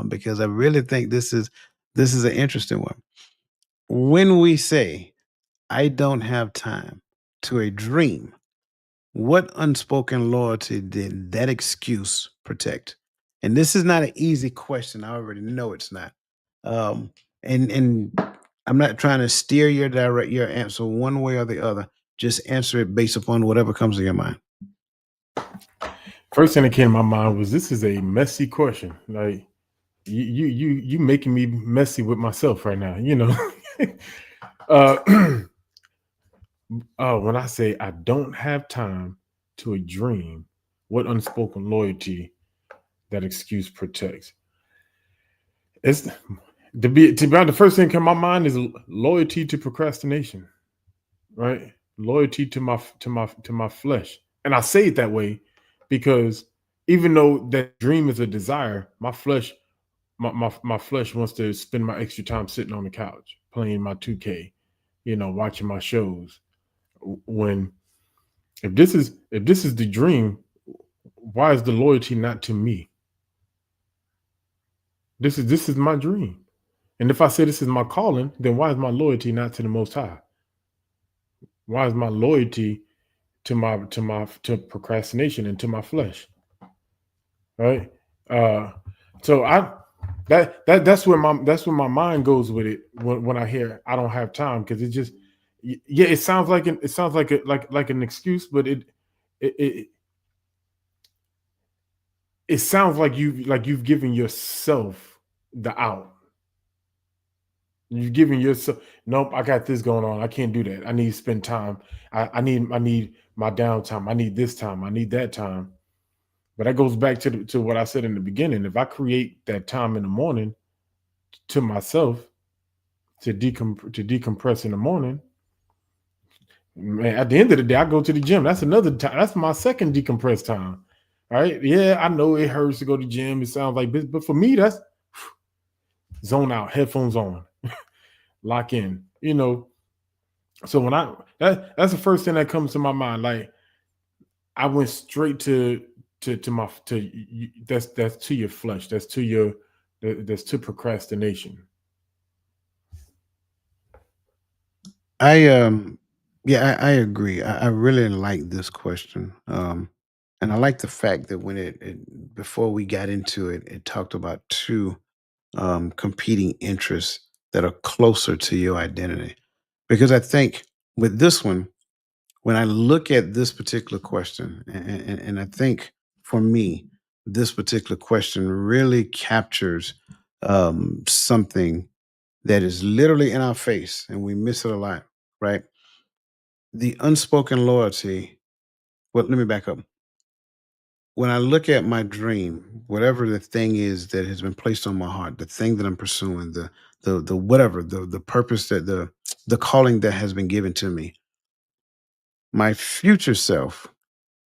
because I really think this is an interesting one. When we say I don't have time to a dream, what unspoken loyalty did that excuse protect? And this is not an easy question. I already know it's not. Um, and I'm not trying to steer your answer one way or the other. Just answer it based upon whatever comes to your mind. First thing that came to my mind was this is a messy question. Like you making me messy with myself right now. uh, when I say I don't have time to a dream, what unspoken loyalty that excuse protects? It's to be honest, the first thing that came to my mind is loyalty to procrastination, right? Loyalty to my flesh, and I say it that way because even though that dream is a desire, my flesh wants to spend my extra time sitting on the couch playing my 2K, watching my shows. When if this is the dream, why is the loyalty not to me? This is my dream. And if I say this is my calling, then why is my loyalty not to the Most High? Why is my loyalty to procrastination and to my flesh? Right? Uh, so that's where my mind goes with it when I hear I don't have time, because it just, yeah, it sounds like an excuse, but it it, it sounds like you've given yourself the out. You've given yourself, nope, I got this going on. I can't do that. I need to spend time. I need my downtime. I need this time. I need that time. But that goes back to what I said in the beginning. If I create that time in the morning to myself to decompress in the morning, man, at the end of the day, I go to the gym. That's another time. That's my second decompress time. All right. Yeah, I know it hurts to go to the gym. It sounds like this, but for me, that's zone out, headphones on, lock in. So when that's the first thing that comes to my mind. Like, I went straight to my to that's to your flesh. That's to your that's to procrastination. I yeah, I agree. I really like this question. And I like the fact that when it before we got into it, it talked about two competing interests that are closer to your identity. Because I think with this one, when I look at this particular question, and I think for me, this particular question really captures something that is literally in our face, and we miss it a lot, right? The unspoken loyalty. Well, let me back up. When I look at my dream, whatever the thing is that has been placed on my heart, the thing that I'm pursuing, the whatever, the purpose that the calling that has been given to me, my future self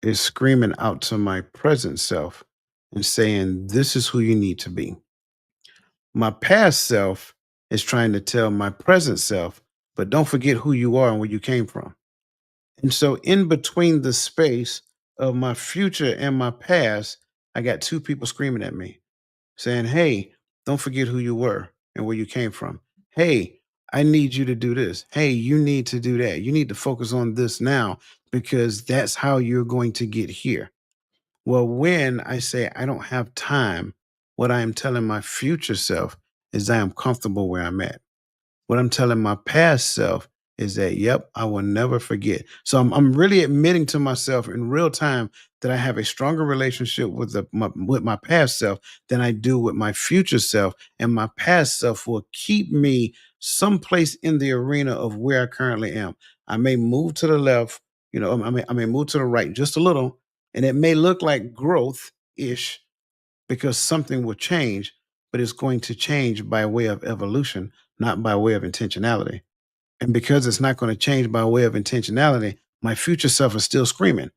is screaming out to my present self and saying, "This is who you need to be." My past self is trying to tell my present self, "But don't forget who you are and where you came from." And so, in between the space of my future and my past, I got two people screaming at me saying, "Hey, don't forget who you were and where you came from. Hey, I need you to do this. Hey, you need to do that. You need to focus on this now because that's how you're going to get here." Well, when I say I don't have time, what I am telling my future self is I am comfortable where I'm at. What I'm telling my past self is that, yep, I will never forget. So I'm really admitting to myself in real time that I have a stronger relationship with with my past self than I do with my future self, and my past self will keep me someplace in the arena of where I currently am. I may move to the left, I may move to the right just a little, and it may look like growth ish because something will change, but it's going to change by way of evolution, not by way of intentionality. And because it's not going to change by way of intentionality, my future self is still screaming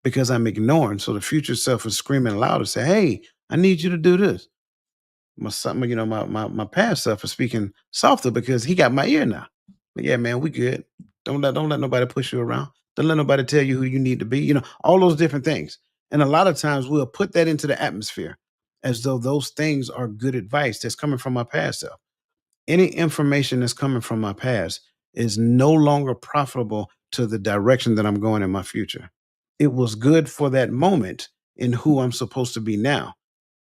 because I'm ignoring. So the future self is screaming louder, say, "Hey, I need you to do this." My past self is speaking softer because he got my ear now. But yeah, man, we good. Don't let nobody push you around. Don't let nobody tell you who you need to be. All those different things. And a lot of times we'll put that into the atmosphere as though those things are good advice that's coming from my past self. Any information that's coming from my past is no longer profitable to the direction that I'm going in my future. It was good for that moment in who I'm supposed to be now,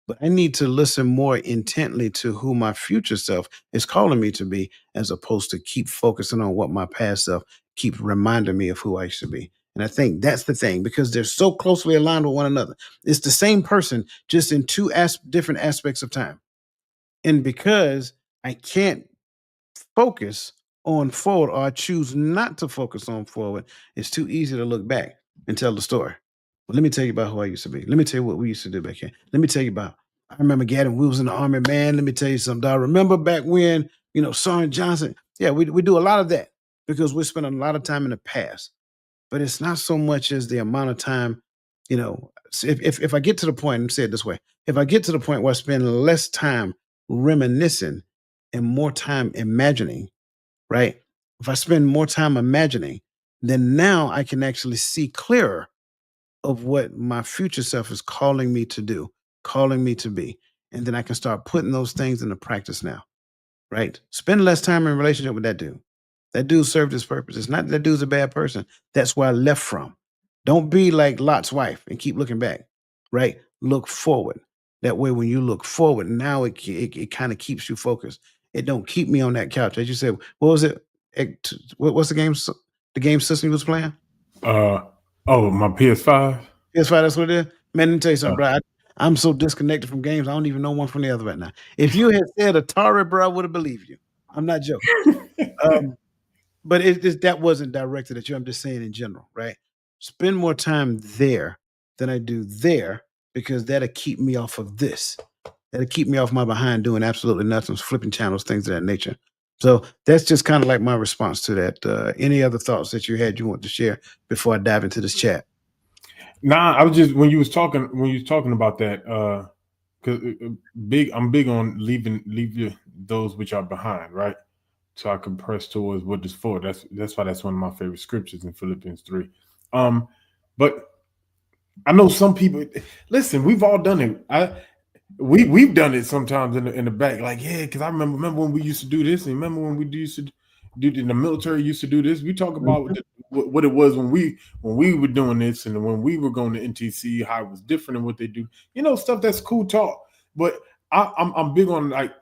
but I need to listen more intently to who my future self is calling me to be, as opposed to keep focusing on what my past self keeps reminding me of who I should be. And I think that's the thing because they're so closely aligned with one another. It's the same person, just in two different aspects of time. And because I can't focus on forward, or I choose not to focus on forward, it's too easy to look back and tell the story. Well, let me tell you about who I used to be. Let me tell you what we used to do back here. Let me tell you about, I remember Gadden, we was in the army, man. Let me tell you something. I remember back when, Sergeant Johnson. Yeah, we do a lot of that because we're spending a lot of time in the past. But it's not so much as the amount of time, if I get to the point, and say it this way, if I get to the point where I spend less time reminiscing and more time imagining, right? If I spend more time imagining, then now I can actually see clearer of what my future self is calling me to do, calling me to be. And then I can start putting those things into practice now, right? Spend less time in relationship with that dude. That dude served his purpose. It's not that dude's a bad person. That's where I left from. Don't be like Lot's wife and keep looking back, right? Look forward. That way, when you look forward, now it kind of keeps you focused. It don't keep me on that couch. As you said, what was it? What's the game? The game system you was playing? Uh oh, my PS5. PS5, that's what it is? Man, let me tell you something, bro. I'm so disconnected from games, I don't even know one from the other right now. If you had said Atari, bro, I would have believed you. I'm not joking. Um, but that wasn't directed at you. I'm just saying in general, right? Spend more time there than I do there because that'll keep me off of this. That'll keep me off my behind doing absolutely nothing, flipping channels, things of that nature. So that's just kind of like my response to that. Any other thoughts that you want to share before I dive into this chat? Nah, I was just when you was talking about that, because I'm big on leave those which are behind, right? So I can press towards what is for. That's why that's one of my favorite scriptures in Philippians 3. Um, but I know some people. Listen, we've all done it. We've done it sometimes in the back. Like, yeah, because I remember when we used to do this, and remember when we used to do in the military used to do this. We talk about Mhm. what it was when we were doing this, and when we were going to NTC, how it was different than what they do. Stuff that's cool talk. But I'm big on, like,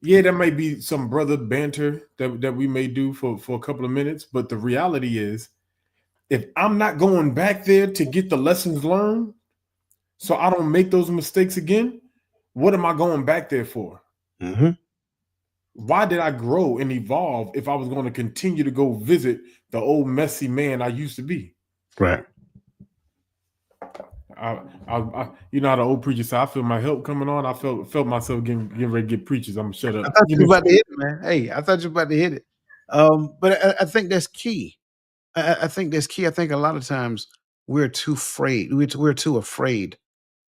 yeah, there may be some brother banter that we may do for a couple of minutes, but the reality is, if I'm not going back there to get the lessons learned, so I don't make those mistakes again, what am I going back there for? Mhm. Why did I grow and evolve if I was going to continue to go visit the old messy man I used to be? Right. How the old preacher said, I feel my help coming on. I felt myself getting ready to get preachers. I'm gonna shut I up. thought you were about to hit it, man. Hey, I thought you were about to hit it. But I think that's key. I think that's key. I think a lot of times we're too afraid. We're too afraid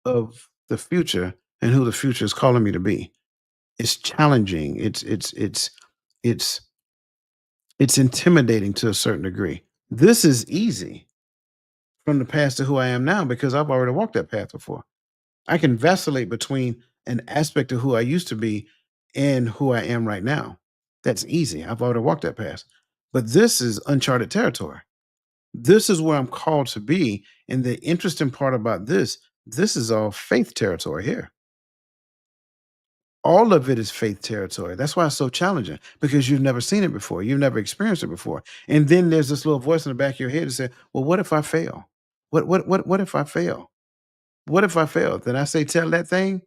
of the future and who the future is calling me to be. It's challenging. It's it's intimidating to a certain degree. This is easy from the past to who I am now because I've already walked that path before. I can vacillate between an aspect of who I used to be and who I am right now. That's easy. I've already walked that path. But this is uncharted territory. This is where I'm called to be. And the interesting part about this is all faith territory here. All of it is faith territory. That's why it's so challenging because you've never seen it before. You've never experienced it before. And then there's this little voice in the back of your head that says, well, what if I fail? What if I fail? What if I fail? Then I say, tell that thing,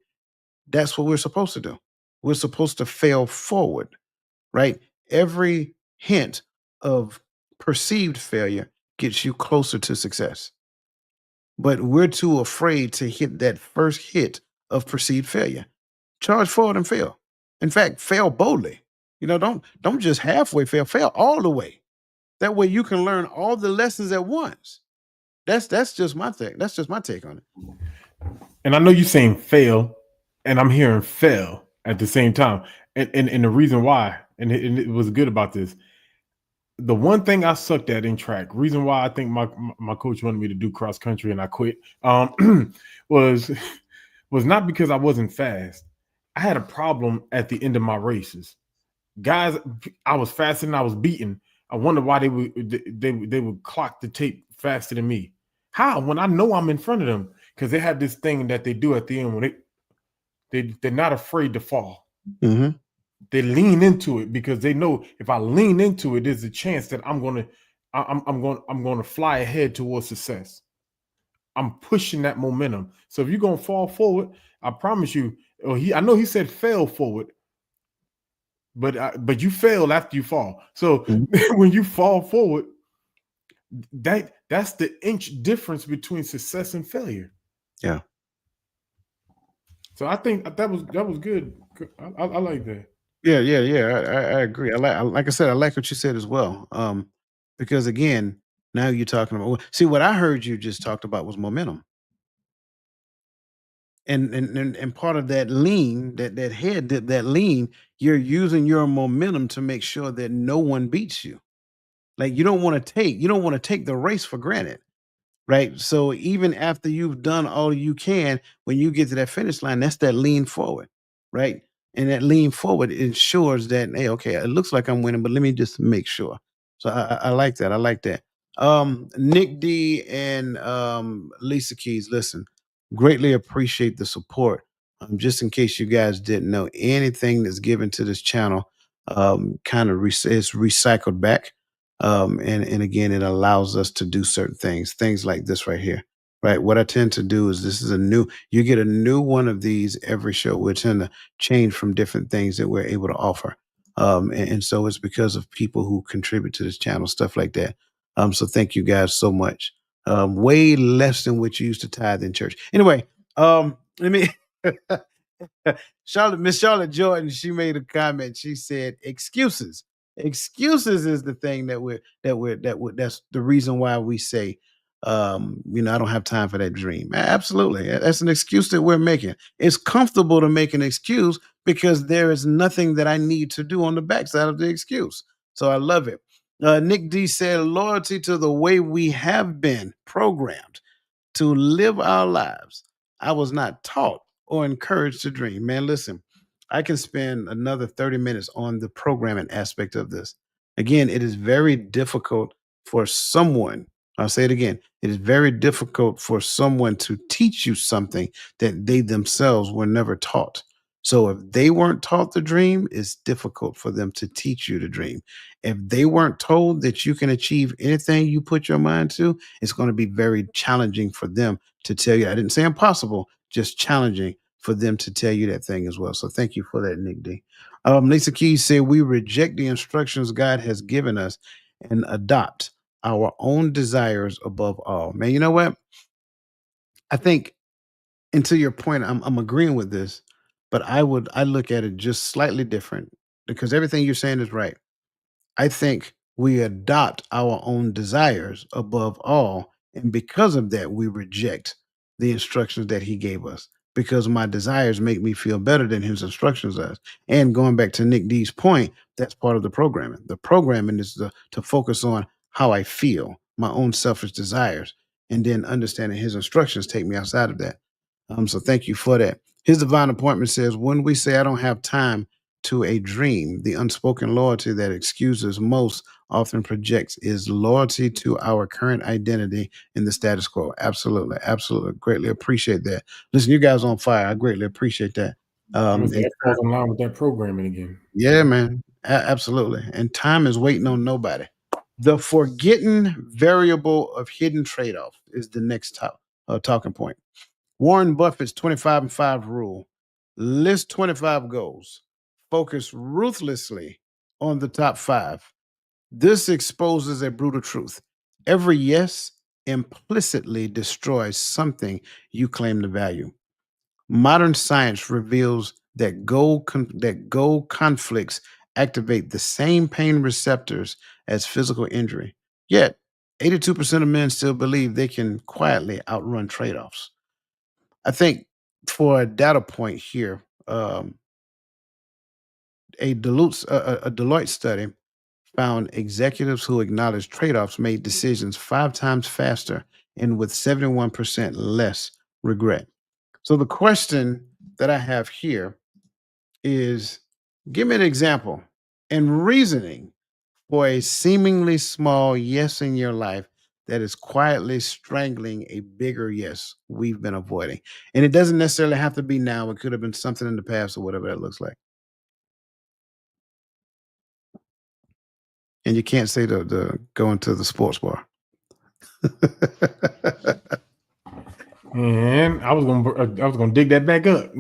that's what we're supposed to do. We're supposed to fail forward, right? Every hint of perceived failure gets you closer to success. But we're too afraid to hit that first hit of perceived failure. Charge forward and fail. In fact, fail boldly. Don't just halfway fail, fail all the way. That way you can learn all the lessons at once. That's just my thing. That's just my take on it. And I know you're saying fail, and I'm hearing fail at the same time. And the reason why, and it was good about this. The one thing I sucked at in track, reason why I think my coach wanted me to do cross country and I quit, was was not because I wasn't fast. I had a problem at the end of my races. Guys, I was faster than I was beaten. I wonder why they would clock the tape faster than me. How? When I know I'm in front of them, because they have this thing that they do at the end when they're not afraid to fall. Mhm. They lean into it because they know if I lean into it, there's a chance that I'm gonna fly ahead towards success. I'm pushing that momentum. So if you're gonna fall forward, I promise you. I know he said fail forward, but you fail after you fall. So Mhm. when you fall forward, that's the inch difference between success and failure. Yeah. So I think that was good. I like that. Yeah. I agree. Like I said, I like what you said as well. Because again, now you're talking about see what I heard you just talked about was momentum. And part of that lean, that lean, you're using your momentum to make sure that no one beats you. Like you don't want to take the race for granted. Right? So even after you've done all you can, when you get to that finish line, that's that lean forward, right? And that lean forward ensures that, hey, okay, it looks like I'm winning, but let me just make sure. So I like that. I like that. Nick D and Lisa Keys, listen, greatly appreciate the support. Just in case you guys didn't know, anything that's given to this channel kind of is recycled back and again it allows us to do certain things like this right here, right? What I tend to do is this is you get a new one of these every show. We tend to change from different things that we're able to offer, and so it's because of people who contribute to this channel, stuff like that. So thank you guys so much. Way less than what you used to tithe in church. Anyway, let me Miss Charlotte Jordan, she made a comment. She said, excuses. Excuses is the thing that's the reason why we say, I don't have time for that dream. Absolutely. That's an excuse that we're making. It's comfortable to make an excuse because there is nothing that I need to do on the backside of the excuse. So I love it. Nick D said, loyalty to the way we have been programmed. to live our lives. I was not taught or encouraged to dream. Man, listen, I can spend another 30 minutes on the programming aspect of this. Again, it is very difficult for someone, I'll say it again, it is very difficult for someone to teach you something that they themselves were never taught. So if they weren't taught the dream, it's difficult for them to teach you the dream. If they weren't told that you can achieve anything you put your mind to, it's going to be very challenging for them to tell you. I didn't say impossible, just challenging for them to tell you that thing as well. So thank you for that, Nick D. Lisa Keys said, we reject the instructions God has given us and adopt our own desires above all. Man, you know what? I think, and to your point, I'm agreeing with this, but I look at it just slightly different because everything you're saying is right. I think we adopt our own desires above all. And because of that, we reject the instructions that he gave us because my desires make me feel better than his instructions does. And going back to Nick D's point, that's part of the programming. The programming is to focus on how I feel, my own selfish desires, and then understanding his instructions take me outside of that. So thank you for that. His divine appointment says, when we say I don't have time to a dream, the unspoken loyalty that excuses most often projects is loyalty to our current identity in the status quo. Absolutely. Absolutely. Greatly appreciate that. Listen, you guys on fire. I greatly appreciate that. I was And that falls in line with that programming again. yeah, man. Absolutely. And time is waiting on nobody. The forgetting variable of hidden trade-off is the next talking point. Warren Buffett's 25 and 5 rule. List 25 goals. Focus ruthlessly on the top 5. This exposes a brutal truth. Every yes implicitly destroys something you claim to value. Modern science reveals that goal conflicts activate the same pain receptors as physical injury. Yet, 82% of men still believe they can quietly outrun trade-offs. I think for a data point here, a Deloitte study found executives who acknowledged trade-offs made decisions 5 times faster and with 71% less regret. So the question that I have here is, give me an example and reasoning for a seemingly small yes in your life that is quietly strangling a bigger yes we've been avoiding. And it doesn't necessarily have to be now. It could have been something in the past or whatever that looks like. And you can't say the going to the sports bar. And I was gonna dig that back up.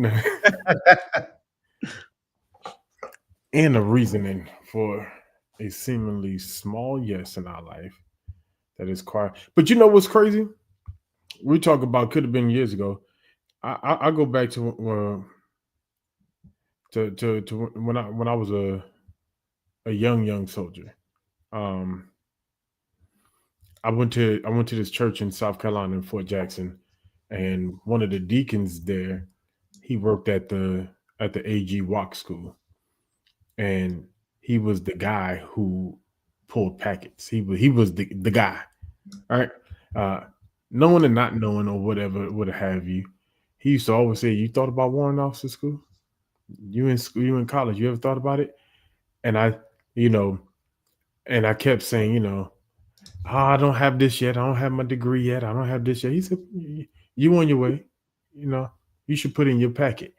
And the reasoning for a seemingly small yes in our life that is quiet. But you know what's crazy? We talk about could have been years ago. I go back to when I was a young soldier. I went to this church in South Carolina in Fort Jackson, and one of the deacons there, he worked at the AG Walk School, and he was the guy who pulled packets. He was the guy, right? Knowing and not knowing or whatever would have you. He used to always say, "You thought about warrant officer school? You in school? You in college? You ever thought about it?" And I, and I kept saying, "Oh, I don't have this yet. I don't have my degree yet. I don't have this yet." He said, "You on your way. You should put in your packet."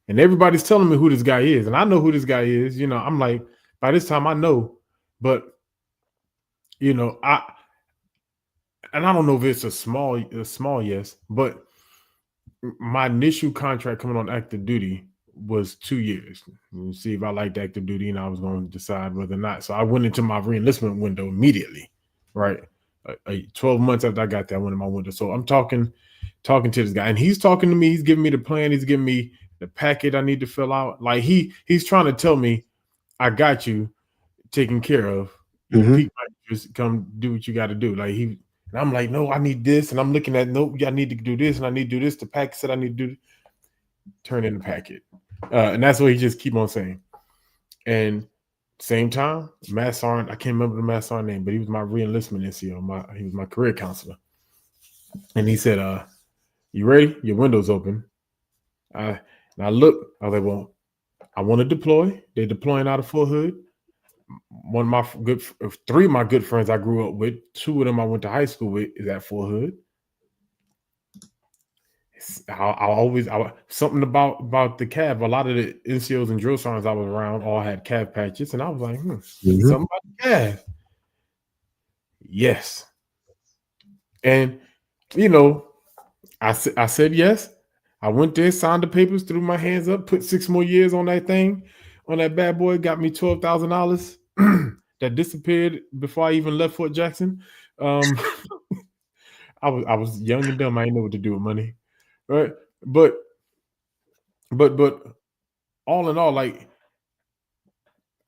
And everybody's telling me who this guy is, and I know who this guy is. I'm like, by this time I know, but I don't know if it's a small yes, but my initial contract coming on active duty was 2 years. You see if I liked active duty, and I was going to decide whether or not. So I went into my reenlistment window immediately, right? 12 months after I got that, I went in my window. So I'm talking to this guy, and he's talking to me. He's giving me the plan. He's giving me the packet I need to fill out. Like he's trying to tell me, I got you taken care of. Just come do what you got to do. And I'm like, no, I need this. And I'm looking at, nope, I need to do this. And I need to do this. The packet said I need to do, turn in the packet. And that's what he just keep on saying. And same time, Matt Sergeant, I can't remember the Matt Sergeant name, but he was my re-enlistment NCO. He was my career counselor. And he said, "You ready? Your window's open." I and I looked. I was like, "Well, I want to deploy." They're deploying out of Fort Hood. One of my three of my good friends I grew up with. Two of them I went to high school with is at Fort Hood. Something about the Cav. A lot of the NCOs and drill sergeants I was around all had Cav patches, and I was like, something about the Cav. Yes, and I said yes. I went there, signed the papers, threw my hands up, put 6 more years on that thing, on that bad boy, got me $12,000 that disappeared before I even left Fort Jackson. I was young and dumb. I didn't know what to do with money, right? But all in all, like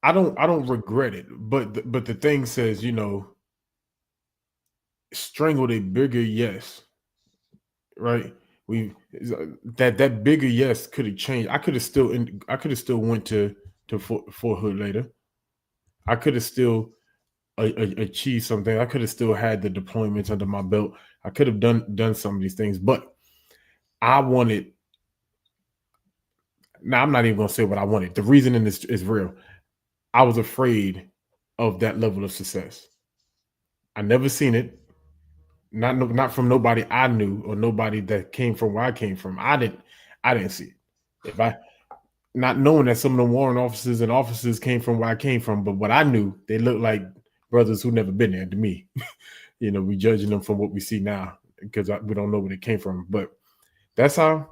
I don't regret it. But the thing says, strangled a bigger yes, right? That bigger yes could have changed. I could have still went to Fort Hood later. I could have still achieved something. I could have still had the deployments under my belt. I could have done some of these things, but I wanted. Now I'm not even gonna say what I wanted. The reasoning is real. I was afraid of that level of success. I never seen it. Not from nobody I knew or nobody that came from where I came from. I didn't see it. If I not knowing that some of the warrant officers and officers came from where I came from, but what I knew, they looked like brothers who never been there to me. We judging them from what we see now because we don't know where they came from. But that's how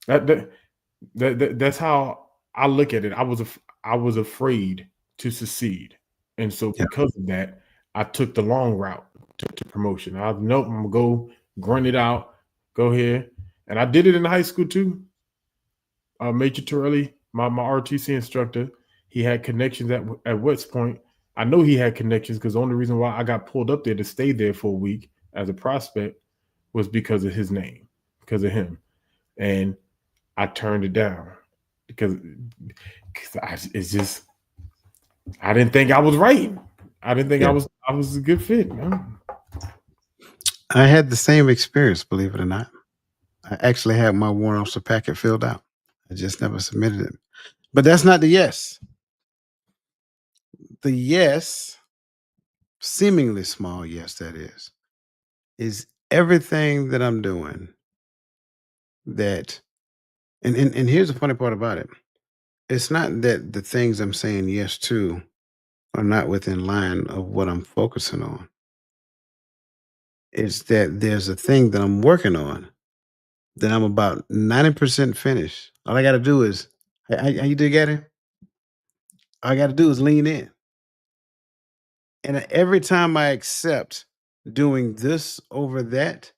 that's how I look at it. I was afraid to succeed, and so because of that, I took the long route to promotion. I'm gonna go grunt it out, go here, and I did it in high school too. Major Torelli, my RTC instructor, he had connections at West Point. I know he had connections because the only reason why I got pulled up there to stay there for a week as a prospect was because of his name, because of him, and I turned it down because it's just I didn't think I was right. I didn't think I was a good fit. I had the same experience, believe it or not. I actually had my warrant officer packet filled out. I just never submitted it. But that's not the yes. The yes, seemingly small yes, that is everything that I'm doing that and here's the funny part about it. It's not that the things I'm saying yes to are not within line of what I'm focusing on. It's that there's a thing that I'm working on that I'm about 90% finished. All I gotta do is how you do, Gary? All I gotta do is lean in. And every time I accept doing this over that,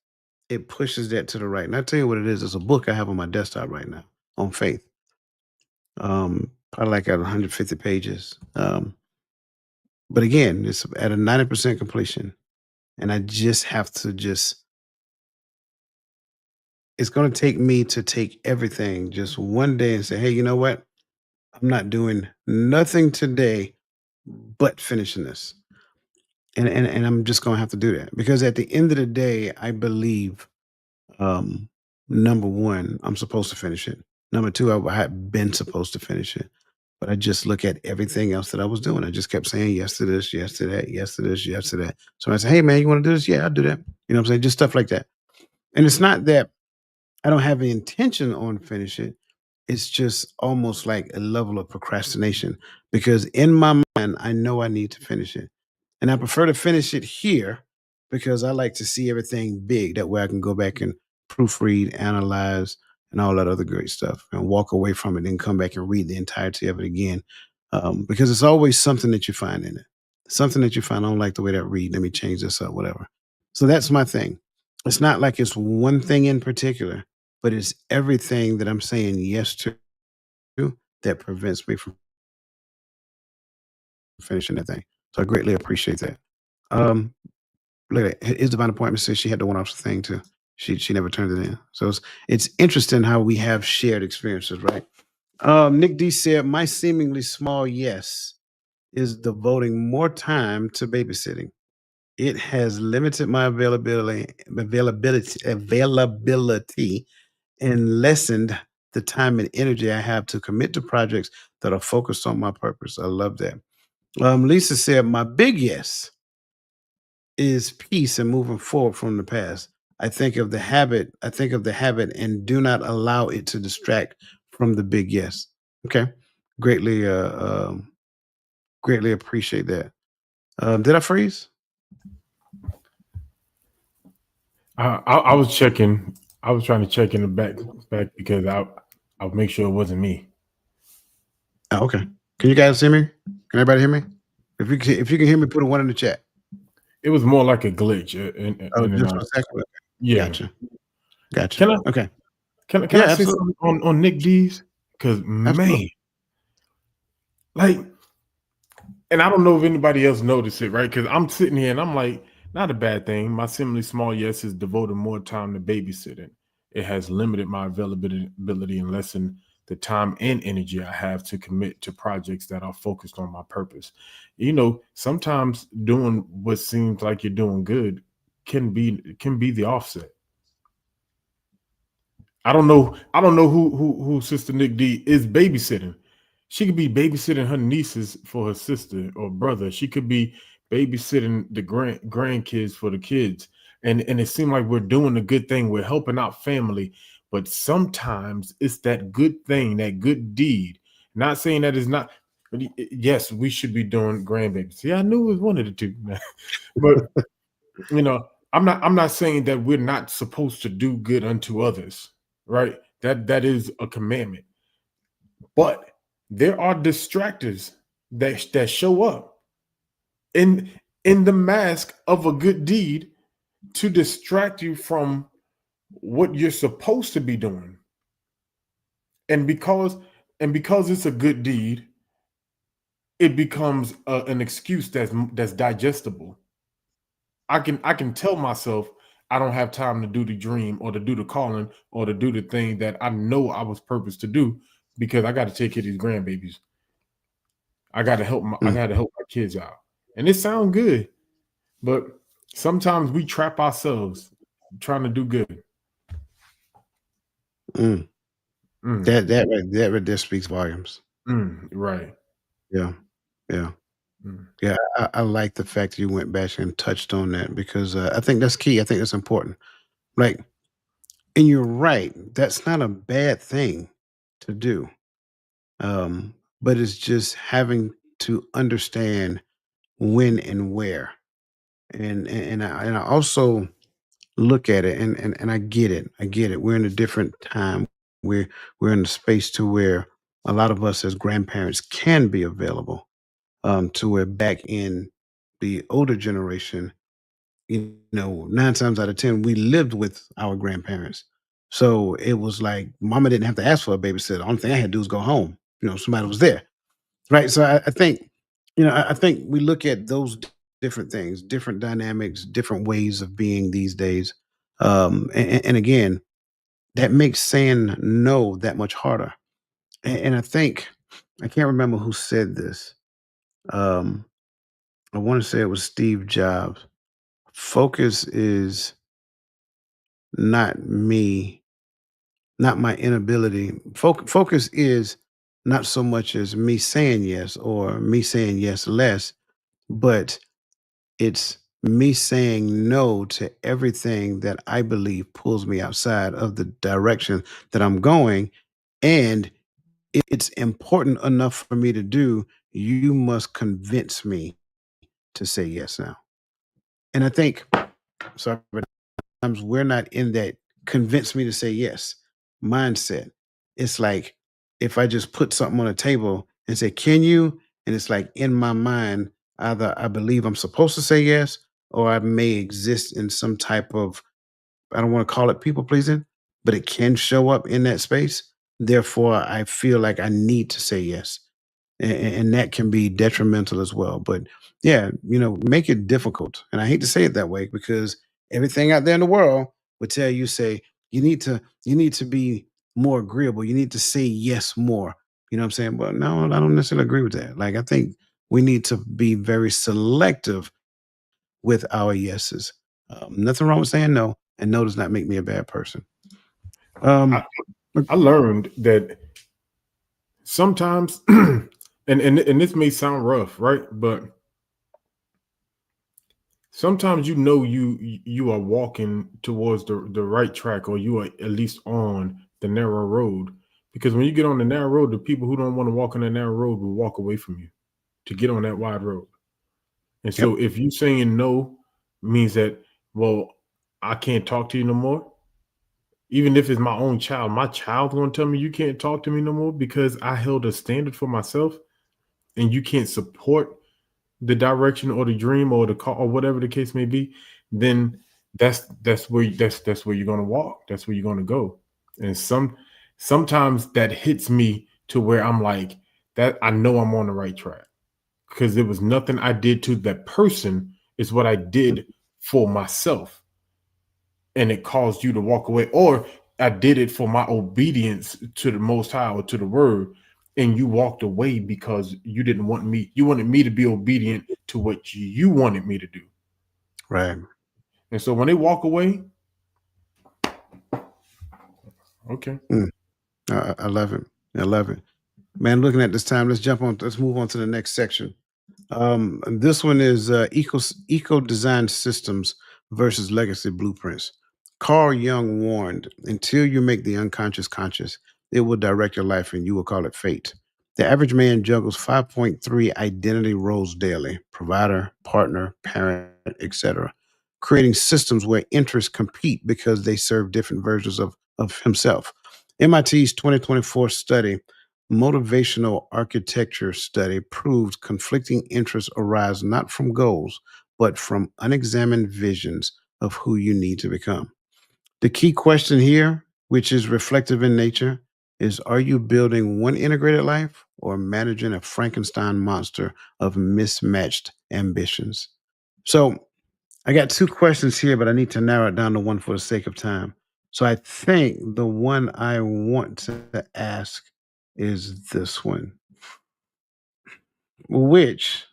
it pushes that to the right. And I'll tell you what it is. It's a book I have on my desktop right now on faith. Probably like at 150 pages. But again, it's at a 90% completion. And I just have to it's going to take me to take everything just one day and say, hey, you know what? I'm not doing nothing today but finishing this. And I'm just going to have to do that because at the end of the day, I believe number one, I'm supposed to finish it. Number two, I had been supposed to finish it. But I just look at everything else that I was doing. I just kept saying yes to this, yes to that, yes to this, yes to that. So I said, hey man, you want to do this? Yeah, I'll do that. You know what I'm saying? Just stuff like that. And it's not that I don't have the intention on finish it. It's just almost like a level of procrastination because in my mind, I know I need to finish it. And I prefer to finish it here because I like to see everything big. That way I can go back and proofread, analyze, and all that other great stuff and walk away from it and come back and read the entirety of it again. Because it's always something that you find in it. Something that you find, I don't like the way that read. Let me change this up, whatever. So that's my thing. It's not like it's one thing in particular, but it's everything that I'm saying yes to that prevents me from finishing that thing. So I greatly appreciate that. Um, Look at it. His divine appointment says she had the one officer thing too. She never turned it in. So it's interesting how we have shared experiences, right? Nick D said, my seemingly small yes is devoting more time to babysitting. It has limited my availability, and lessened the time and energy I have to commit to projects that are focused on my purpose. I love that. Lisa said, "My big yes is peace and moving forward from the past. I think of the habit and do not allow it to distract from the big yes." Okay. Greatly, greatly appreciate that. Did I freeze? I was checking. I was trying to check in the back because I'll make sure it wasn't me. Oh, okay. Can you guys hear me? Can everybody hear me? If you can hear me, put a one in the chat. It was more like a glitch Oh, in and just out. for a second. Okay. Yeah. Gotcha. Gotcha. Can I Okay. can Yeah, I say absolutely. something on Nick D's? Because Absolutely. man, like, and I don't know if anybody else noticed it, right? Because I'm sitting here and I'm like, not a bad thing. My seemingly small yes is devoted more time to babysitting. It has limited my availability and lessened the time and energy I have to commit to projects that are focused on my purpose. Sometimes doing what seems like you're doing good can be the offset. I don't know who Sister Nick D is babysitting. She could be babysitting her nieces for her sister or brother. She could be babysitting the grandkids for the kids. And it seemed like we're doing a good thing. We're helping out family, but sometimes it's that good thing, that good deed. Not saying that is not. But yes, we should be doing grandbabies. Yeah, I knew it was one of the two. But I'm not saying that we're not supposed to do good unto others, right? That is a commandment. But there are distractors that show up in in the mask of a good deed to distract you from what you're supposed to be doing. And because it's a good deed, it becomes an excuse that's digestible. I can tell myself I don't have time to do the dream or to do the calling or to do the thing that I know I was purposed to do because I got to take care of these grandbabies. I Mm, got to help my kids out. And it sounds good, but sometimes we trap ourselves trying to do good. mm. Mm, That right there speaks volumes. right. Yeah. Yeah. Mm, Yeah. I like the fact that you went back and touched on that because I think that's key. I think that's important. Like, and you're right. That's not a bad thing to do. But it's just having to understand when and where. And I also look at it and I get it. I get it. We're in a different time. We're in a space to where a lot of us as grandparents can be available. To where back in the older generation, 9 times out of 10, we lived with our grandparents. So it was like mama didn't have to ask for a babysitter. The only thing I had to do was go home. Somebody was there. Right. So I think, I think we look at those different things, different dynamics, different ways of being these days. And again, that makes saying no that much harder. And I think, I can't remember who said this. Um, I want to say it was Steve Jobs. Focus is not me, not my inability. Focus is not so much as me saying yes or me saying yes less, but it's me saying no to everything that I believe pulls me outside of the direction that I'm going. And it's important enough for me to do. You must convince me to say yes now. And I think, sorry, but times we're not in that convince me to say yes mindset. It's like if I just put something on a table and say, "Can you?" And it's like in my mind, either I believe I'm supposed to say yes, or I may exist in some type of, I don't want to call it people pleasing, but it can show up in that space. Therefore, I feel like I need to say yes. And that can be detrimental as well. But yeah, make it difficult. And I hate to say it that way because everything out there in the world would tell you, say, you need to be more agreeable. You need to say yes more. You know what I'm saying? But no, I don't necessarily agree with that. Like I think we need to be very selective with our yeses. Nothing wrong with saying no, and no does not make me a bad person. I, Um, I learned that sometimes, and this may sound rough, right? But sometimes you are walking towards the right track, or you are at least on the narrow road. Because when you get on the narrow road, the people who don't want to walk on the narrow road will walk away from you to get on that wide road. And yep, so if you saying no means that, well, I can't talk to you no more. Even if it's my child gonna tell me you can't talk to me no more because I held a standard for myself, and you can't support the direction or the dream or the call or whatever the case may be, then that's where you're gonna walk. That's where you're gonna go. And sometimes that hits me to where I'm like, that I know I'm on the right track because there was nothing I did to that person. It's what I did for myself, and it caused you to walk away. Or I did it for my obedience to the Most High or to the Word, and you walked away because you didn't want me. You wanted me to be obedient to what you wanted me to do. right. And so when they walk away, okay. Mm, I love it. I love it, man. Looking at this time, let's jump on. Let's move on to the next section. This one is eco design systems versus legacy blueprints. Carl Jung warned, until you make the unconscious conscious, it will direct your life and you will call it fate. The average man juggles 5.3 identity roles daily: provider, partner, parent, etc., creating systems where interests compete because they serve different versions of himself. MIT's 2024 study, Motivational Architecture Study, proved conflicting interests arise not from goals, but from unexamined visions of who you need to become. The key question here, which is reflective in nature, is, are you building one integrated life or managing a Frankenstein monster of mismatched ambitions? So I got two questions here, but I need to narrow it down to one for the sake of time. So I think the one I want to ask is this one. Which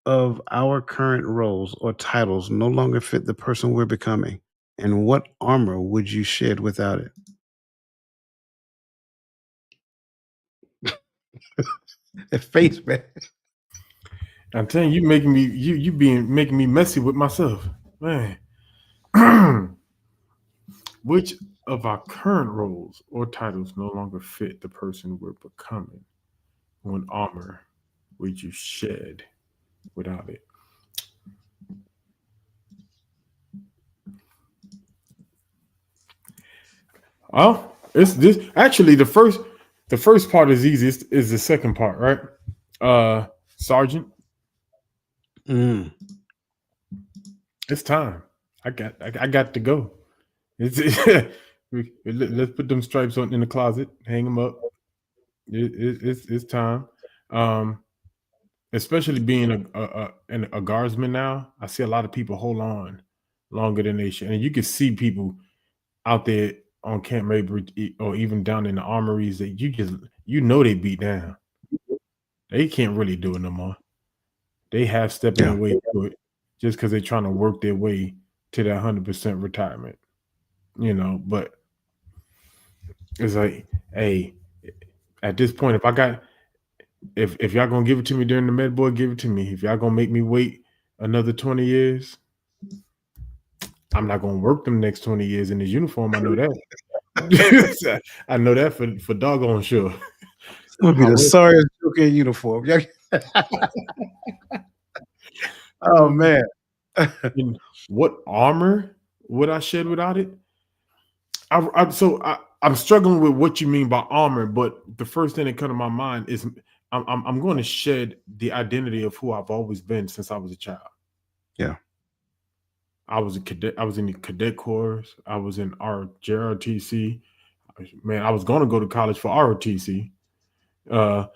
of our current roles or titles no longer fit the person we're becoming? And what armor would you shed without it? The face, man. I'm telling you, making me messy with myself, man. Which of our current roles or titles no longer fit the person we're becoming? What armor would you shed without it? Oh, it's this actually the first part is easiest is the second part, right? Sergeant, Mm, it's time. I got to go. It's let's put them stripes on in the closet, hang them up. It's time. Um, Especially being a guardsman now, I see a lot of people hold on longer than they should, and you can see people out there on Camp Mabry or even down in the armories that they beat down. They can't really do it no more. They half stepping yeah. their way through it just because they're trying to work their way to that 100% retirement. But it's like, hey, at this point, if y'all gonna give it to me during the med board, give it to me. If y'all gonna make me wait another 20 years, I'm not gonna work them next 20 years in this uniform. I know that. I know that for doggone sure. It would be the However, sorriest joke in uniform. Oh, man. in what armor would I shed without it? I'm struggling with what you mean by armor, but the first thing that comes to my mind is I'm going to shed the identity of who I've always been since I was a child. Yeah. I was a cadet. I was in the cadet corps. I was in our JRTC. Man, I was going to go to college for ROTC. Uh,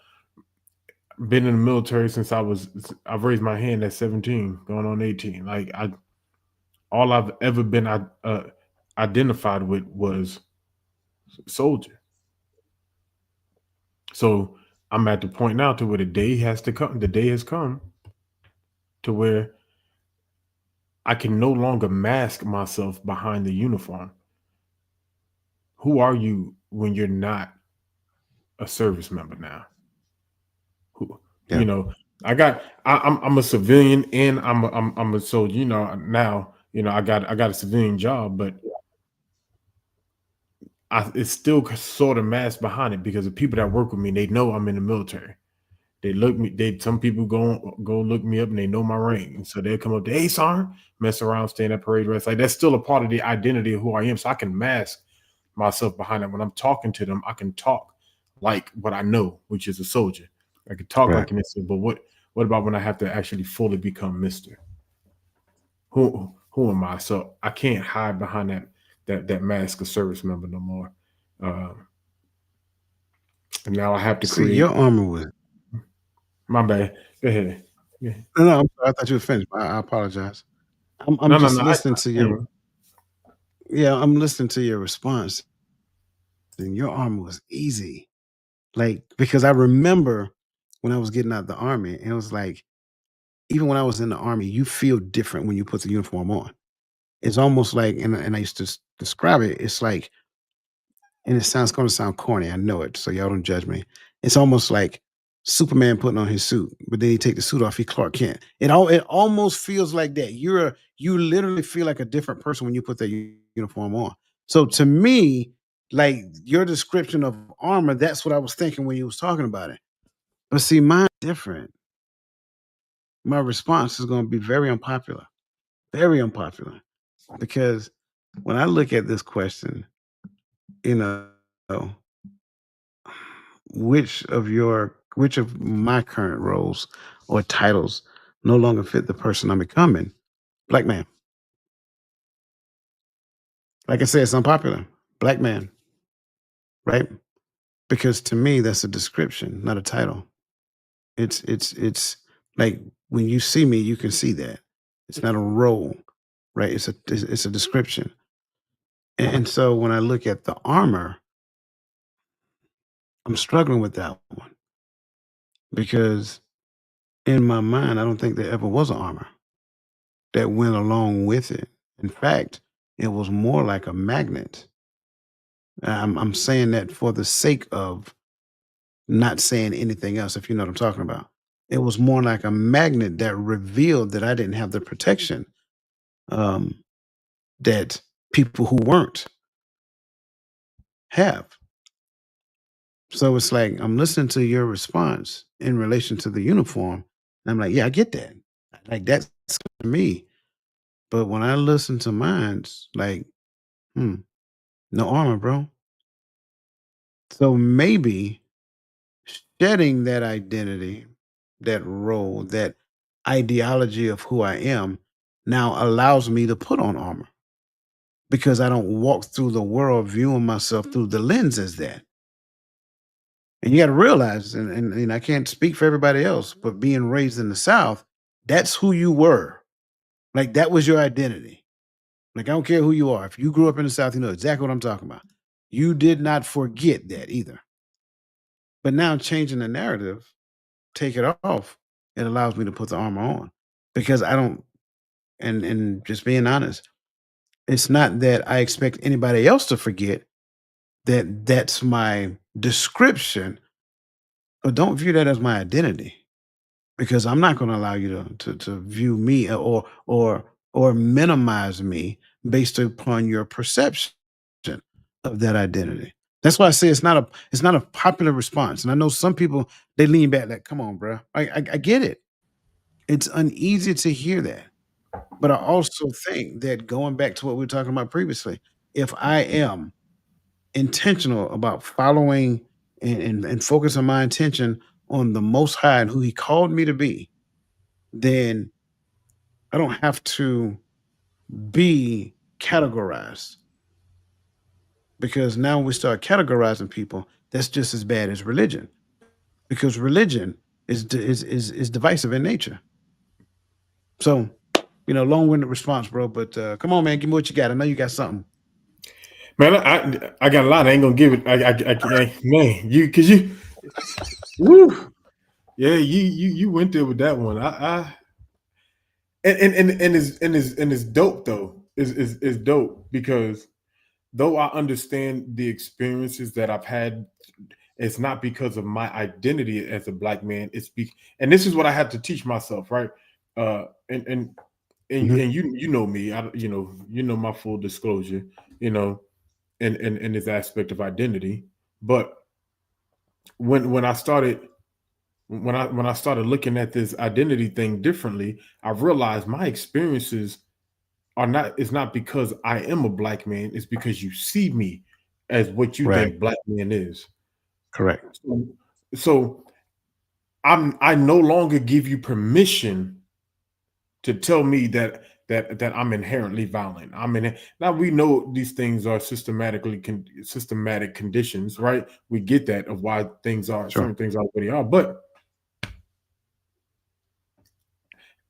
been in the military since I've raised my hand at 17, going on 18. Like all I've ever been identified with was soldier. So I'm at the point now to where the day has come to where I can no longer mask myself behind the uniform. Who are you when you're not a service member now? Who, Yeah. you know, I'm a civilian and I'm a soldier. Now I got a civilian job, but it's still sort of masked behind it because the people that work with me, they know I'm in the military. Some people go look me up and they know my rank. And so they'll come up to, hey, Sergeant, mess around, stand at parade rest. Like that's still a part of the identity of who I am. So I can mask myself behind it. When I'm talking to them, I can talk like what I know, which is a soldier. I can talk Right. like an instant, but what about when I have to actually fully become Mr.? Who am I? So I can't hide behind that mask of service member no more. Uh, and now I have to See, create your armor was my bad. Go ahead. Yeah. no, I'm sorry. I thought you were finished. I apologize. I'm No, no, just no. listening to I your I'm listening to your response, and your armor was easy. Like because I remember when I was getting out of the army, and it was like even when I was in the army, you feel different when you put the uniform on. It's almost like, and I used to describe it. It's like, and it sounds going to sound corny. I know it, so y'all don't judge me. It's almost like Superman putting on his suit, but then he take the suit off. He Clark Kent. It almost feels like that. You literally feel like a different person when you put that uniform on. So to me, like your description of armor, that's what I was thinking when you was talking about it. But see, mine's different. My response is going to be very unpopular, because when I look at this question, you know, which of my current roles or titles no longer fit the person I'm becoming? Black man. Like I said, it's unpopular. Black man, right? Because to me, that's a description, not a title. It's like when you see me, you can see that. It's not a role, right? It's a description. And so when I look at the armor, I'm struggling with that one because in my mind, I don't think there ever was an armor that went along with it. In fact, it was more like a magnet. I'm saying that for the sake of not saying anything else, if you know what I'm talking about. It was more like a magnet that revealed that I didn't have the protection um, that people who weren't have. So it's like I'm listening to your response in relation to the uniform. And I'm like, yeah, I get that. Like that's to me. But when I listen to mine's, like, hmm, no armor, bro. So maybe shedding that identity, that role, that ideology of who I am now allows me to put on armor because I don't walk through the world viewing myself through the lens as that. And you got to realize, and I can't speak for everybody else, but being raised in the South, that's who you were. Like that was your identity. Like I don't care who you are. If you grew up in the South, you know exactly what I'm talking about. You did not forget that either. But now changing the narrative, take it off, it allows me to put the armor on because I don't, and just being honest, it's not that I expect anybody else to forget that that's my description, but don't view that as my identity because I'm not going to allow you to view me or minimize me based upon your perception of that identity. That's why I say it's not a popular response. And I know some people they lean back like, come on, bro. I get it. It's uneasy to hear that. But I also think that going back to what we were talking about previously, if I am intentional about following and focusing my attention on the most high and who he called me to be, then I don't have to be categorized because now we start categorizing people. That's just as bad as religion because religion is divisive in nature. So, long-winded response, bro. But come on, man, give me what you got. I know you got something. Man, I got a lot. I ain't gonna give it. Man, you, woo, yeah, you went there with that one. and it's dope though. Is dope because though I understand the experiences that I've had, it's not because of my identity as a black man. And this is what I had to teach myself, right? And Mhm. you know me, you know my full disclosure, you know, in this aspect of identity. But when I started when I started looking at this identity thing differently, I realized my experiences are not it's not because I am a black man, it's because you see me as what you Right. think black man is. Correct. So I no longer give you permission to tell me that I'm inherently violent. Now we know these things are systematic conditions, right? We get that of why Sure. certain things are what they are, but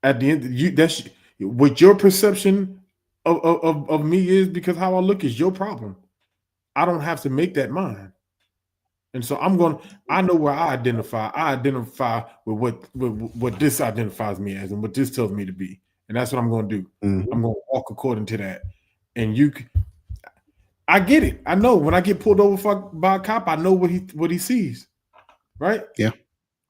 at the end, that's what your perception of me is because how I look is your problem. I don't have to make that mine. And so I know where I identify. I identify with what this identifies me as and what this tells me to be. And that's what I'm going to do. Mhm. I'm going to walk according to that. And I get it. I know when I get pulled over by a cop, I know what he sees, right? Yeah.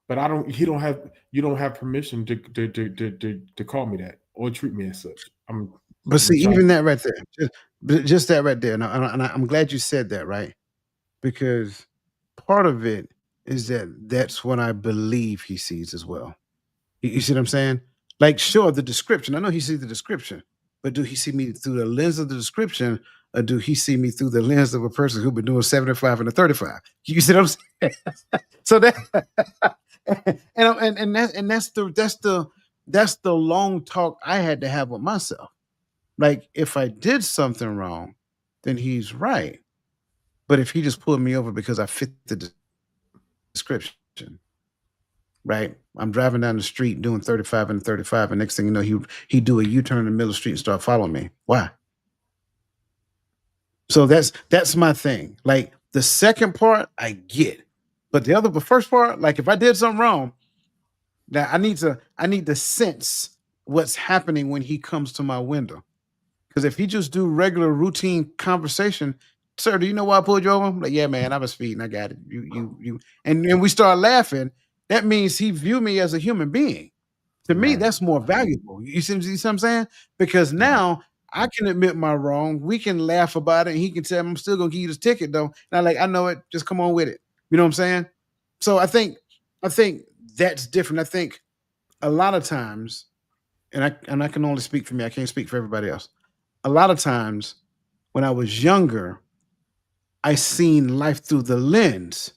But you don't have permission to call me that or treat me as such. But I'm see, trying. even that right there, just that right there, and I'm glad you said that, right? Because part of it is that that's what I believe he sees as well. You see what I'm saying? Like, sure, the description. I know he sees the description, but do he see me through the lens of the description, or do he see me through the lens of a person who's been doing 75 and a 35? You see what I'm saying? So that and that's the long talk I had to have with myself. Like, if I did something wrong, then he's right. But if he just pulled me over because I fit the description, right? I'm driving down the street doing 35 and 35, and next thing you know, he do a U-turn in the middle of the street and start following me. Why? So that's my thing. Like, the second part, I get, but the first part, like, if I did something wrong, that I need to sense what's happening when he comes to my window. Because if he just do regular routine conversation, sir, do you know why I pulled you over? I'm like, yeah, man, I was speeding. I got it. You, and we start laughing. That means he view me as a human being. To me, Right. that's more valuable. You see what I'm saying? Because Right. now I can admit my wrong. We can laugh about it, and he can tell me I'm still gonna give you this ticket though. And I'm like, I know it. Just come on with it. You know what I'm saying? So I think that's different. I think a lot of times, and I can only speak for me. I can't speak for everybody else. A lot of times when I was younger, I seen life through the lens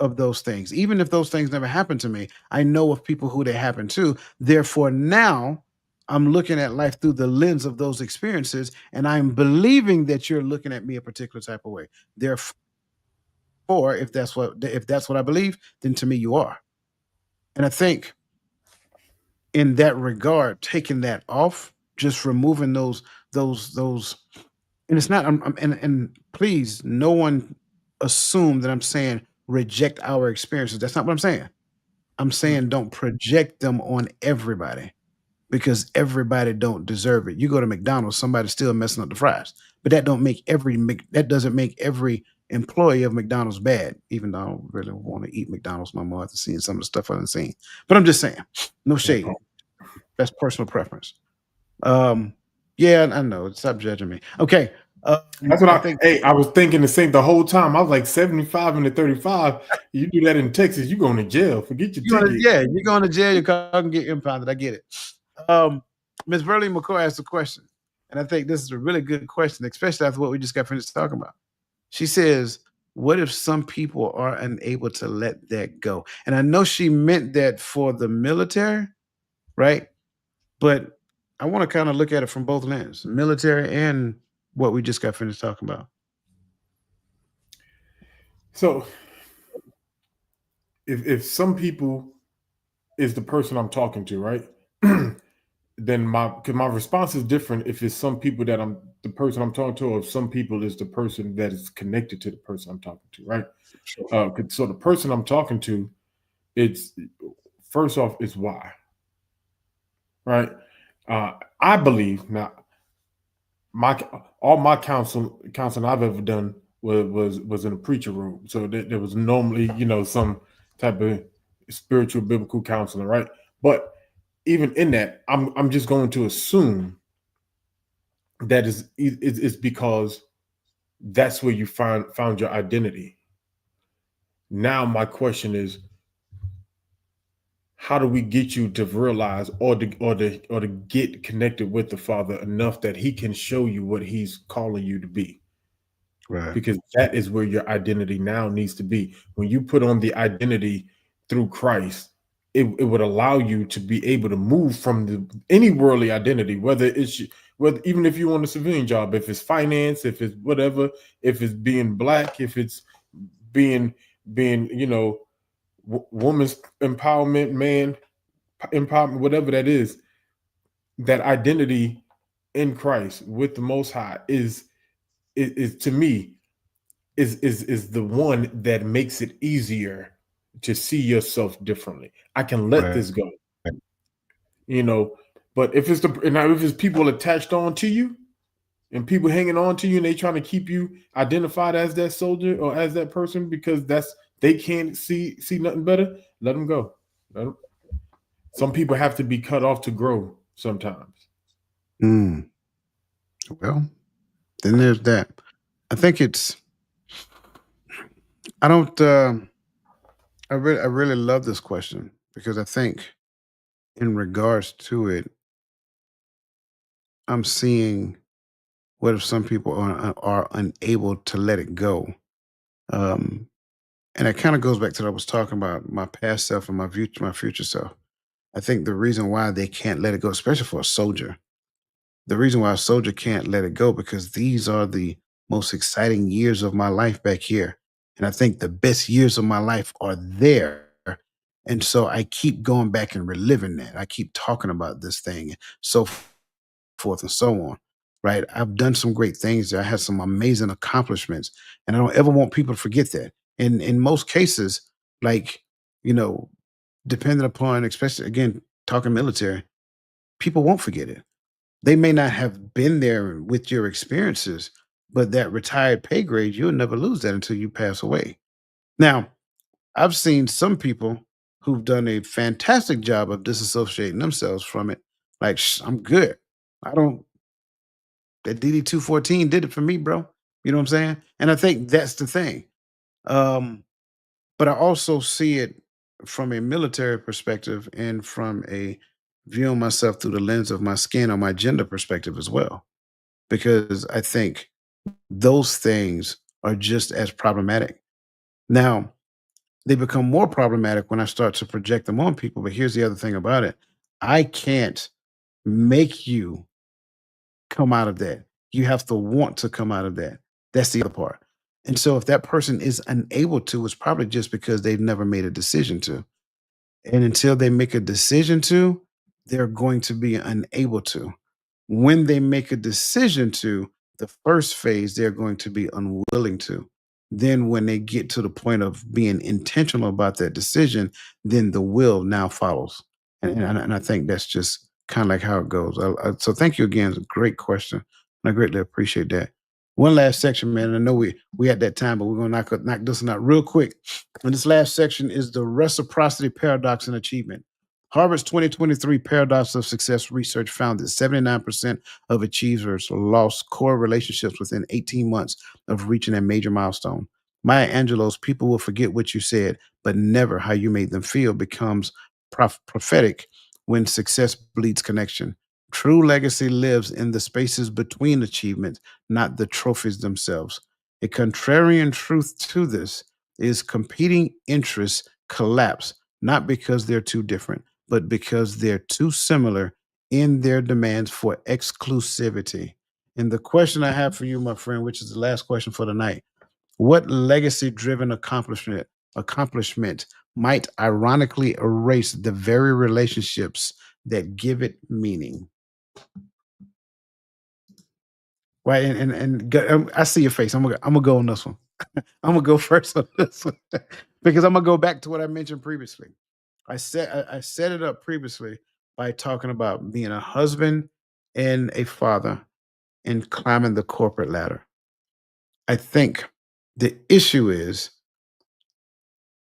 of those things. Even if those things never happened to me, I know of people who they happen to. Therefore, now I'm looking at life through the lens of those experiences, and I'm believing that you're looking at me a particular type of way. Therefore, if that's what I believe, then to me you are. And I think in that regard, taking that off, just removing those and it's not and please, no one assume that I'm saying reject our experiences. That's not what I'm saying. I'm Mm. saying don't project them on everybody because everybody don't deserve it. You go to McDonald's, somebody's still messing up the fries. But that doesn't make every employee of McDonald's bad, even though I don't really want to eat McDonald's no more after seeing some of the stuff I've seen. But I'm just saying, no That shade. part. That's personal preference. Um, yeah, I know. Stop judging me. Okay. That's what I think I was thinking the same the whole time. I was like 75 and the 35. You do that in Texas, you going to jail. Forget your ticket. you're going to jail. Your car can get impounded. I get it. Um, Miss Burley McCoy asked a question, and I think this is a really good question, especially after what we just got finished talking about. She says, "What if some people are unable to let that go?" And I know she meant that for the military, right? But I want to kind of look at it from both lenses, military and what we just got finished talking about. So if some people is the person I'm talking to, right? Then my response is different if it's some people that I'm the person I'm talking to, or if some people is the person that is connected to the person I'm talking to, right? Sure. So the person I'm talking to, it's first off, it's why, right? I believe now my all my counseling I've ever done was in a preacher room. So there was normally, some type of spiritual biblical counseling, right? But even in that, I'm just going to assume that is because that's where you found your identity. Now my question is, how do we get you to realize or to get connected with the Father enough that he can show you what he's calling you to be? Right. Because that is where your identity now needs to be. When you put on the identity through Christ, it would allow you to be able to move from any worldly identity, whether even if you want a civilian job, if it's finance, if it's whatever, if it's being black, if it's being being woman's empowerment, man empowerment, whatever that is, that identity in Christ with the Most High is to me is the one that makes it easier to see yourself differently. I can let Right. this go, you know. But if it's people attached on to you and people hanging on to you and they trying to keep you identified as that soldier or as that person because they can't see nothing better, let them go. Let 'em- Some people have to be cut off to grow sometimes. Mm. Well, then there's that. I think it's. I don't. I really love this question because I think in regards to it, I'm seeing what if some people are unable to let it go. Um, and it kind of goes back to what I was talking about my past self and my future self. I think the reason why they can't let it go, especially for a soldier, the reason why a soldier can't let it go because these are the most exciting years of my life back here. And I think the best years of my life are there. And so I keep going back and reliving that. I keep talking about this thing, so forth and so on. Right. I've done some great things. I had some amazing accomplishments. And I don't ever want people to forget that. And in most cases, like, you know, depending upon, especially again, talking military, people won't forget it. They may not have been there with your experiences, but that retired pay grade, you'll never lose that until you pass away. Now, I've seen some people who've done a fantastic job of disassociating themselves from it. Like, I'm good. I don't, that DD 214 did it for me, bro. You know what I'm saying? And I think that's the thing. Um, but I also see it from a military perspective and from a viewing myself through the lens of my skin or my gender perspective as well. Because I think those things are just as problematic. Now, they become more problematic when I start to project them on people. But here's the other thing about it: I can't make you come out of that. You have to want to come out of that. That's the other part. And so if that person is unable to, it's probably just because they've never made a decision to. And until they make a decision to, they're going to be unable to. When they make a decision to, the first phase, they're going to be unwilling to. Then, when they get to the point of being intentional about that decision, then the will now follows. And I think that's just kind of like how it goes. So, thank you again. It's a great question. And I greatly appreciate that. One last section, man. I know we had that time, but we're gonna knock this one out real quick. And this last section is the reciprocity paradox and achievement. Harvard's 2023 Paradox of Success research found that 79% of achievers lost core relationships within 18 months of reaching a major milestone. Maya Angelou's "People will forget what you said, but never how you made them feel" becomes prophetic when success bleeds connection. True legacy lives in the spaces between achievements, not the trophies themselves. A contrarian truth to this is competing interests collapse, not because they're too different, but because they're too similar in their demands for exclusivity. And the question I have for you, my friend, which is the last question for the night: what legacy-driven accomplishment might ironically erase the very relationships that give it meaning? Right, I see your face. I'm gonna go on this one. I'm gonna go first on this one because I'm gonna go back to what I mentioned previously. I set it up previously by talking about being a husband and a father and climbing the corporate ladder. I think the issue is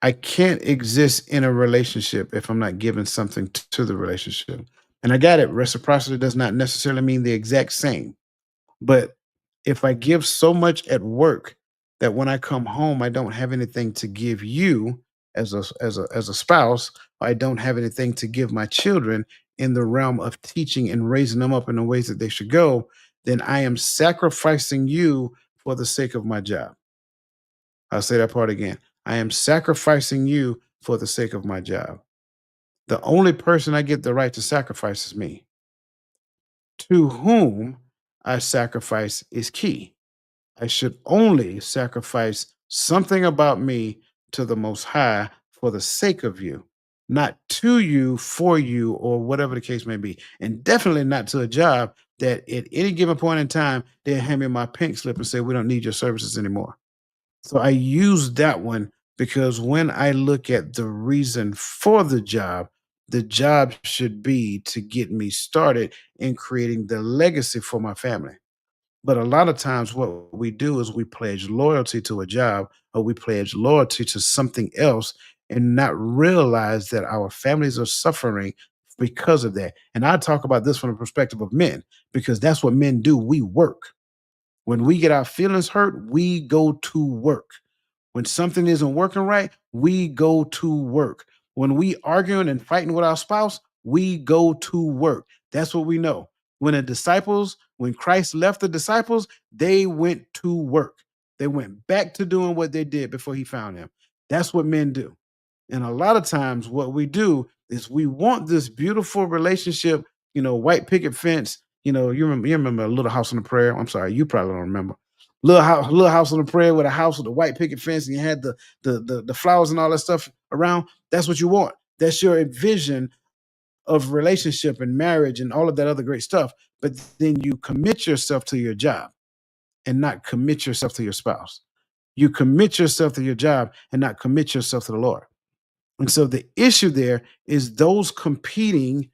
I can't exist in a relationship if I'm not giving something to the relationship. And I got it. Reciprocity does not necessarily mean the exact same. But if I give so much at work that when I come home, I don't have anything to give you as a spouse, I don't have anything to give my children in the realm of teaching and raising them up in the ways that they should go, then I am sacrificing you for the sake of my job. I'll say that part again. I am sacrificing you for the sake of my job. The only person I get the right to sacrifice is me. To whom I sacrifice is key. I should only sacrifice something about me to the Most High for the sake of you, not to you, for you, or whatever the case may be. And definitely not to a job that at any given point in time, they'll hand me my pink slip and say, we don't need your services anymore. So I use that one because when I look at the reason for the job should be to get me started in creating the legacy for my family. But a lot of times, what we do is we pledge loyalty to a job or we pledge loyalty to something else and not realize that our families are suffering because of that. And I talk about this from the perspective of men because that's what men do. We work. When we get our feelings hurt, we go to work. When something isn't working right, we go to work. When we arguing and fighting with our spouse, we go to work. That's what we know. When Christ left the disciples, they went to work. They went back to doing what they did before he found them. That's what men do. And a lot of times, what we do is we want this beautiful relationship, white picket fence. You remember a Little House on the Prayer. I'm sorry, you probably don't remember. Little House on the Prayer with a house with a white picket fence, and you had the flowers and all that stuff around. That's what you want. That's your vision of relationship and marriage and all of that other great stuff. But then you commit yourself to your job and not commit yourself to your spouse. You commit yourself to your job and not commit yourself to the Lord. And so the issue there is those competing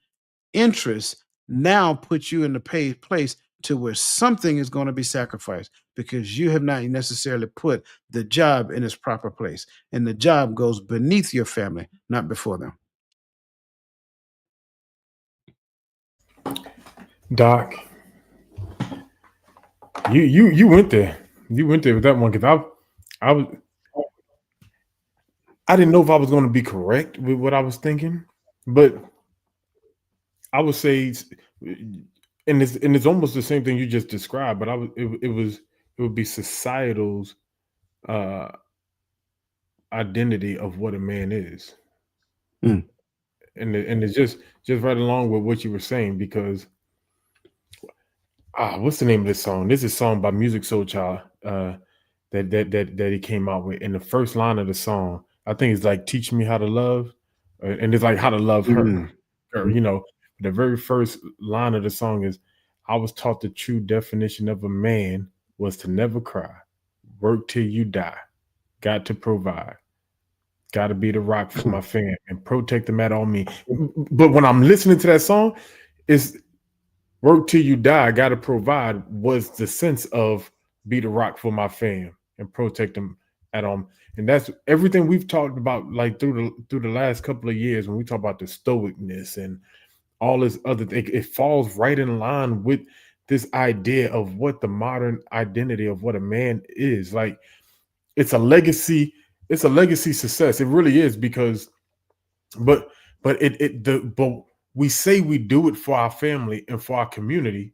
interests now put you in the place to where something is going to be sacrificed because you have not necessarily put the job in its proper place. And the job goes beneath your family, not before them. Doc, you went there. You went there with that one because I didn't know if I was going to be correct with what I was thinking, but I would say, and it's almost the same thing you just described. But it would be societal's uh, identity of what a man is, Mm. and it's just right along with what you were saying because what's the name of this song? This is a song by Music Soul Child that he came out with. In the first line of the song, I think it's like "Teach me how to love," and it's like how to love her. Or, the very first line of the song is, "I was taught the true definition of a man was to never cry, work till you die, got to provide, got to be the rock for my fam, and protect them at all means." But when I'm listening to that song, it's work till you die, got to provide was the sense of be the rock for my fam and protect them at all. And that's everything we've talked about, like through the last couple of years when we talk about the stoicness and all this other thing. It falls right in line with this idea of what the modern identity of what a man is. Like it's a legacy. It's a legacy success. It really is because, but we say we do it for our family and for our community,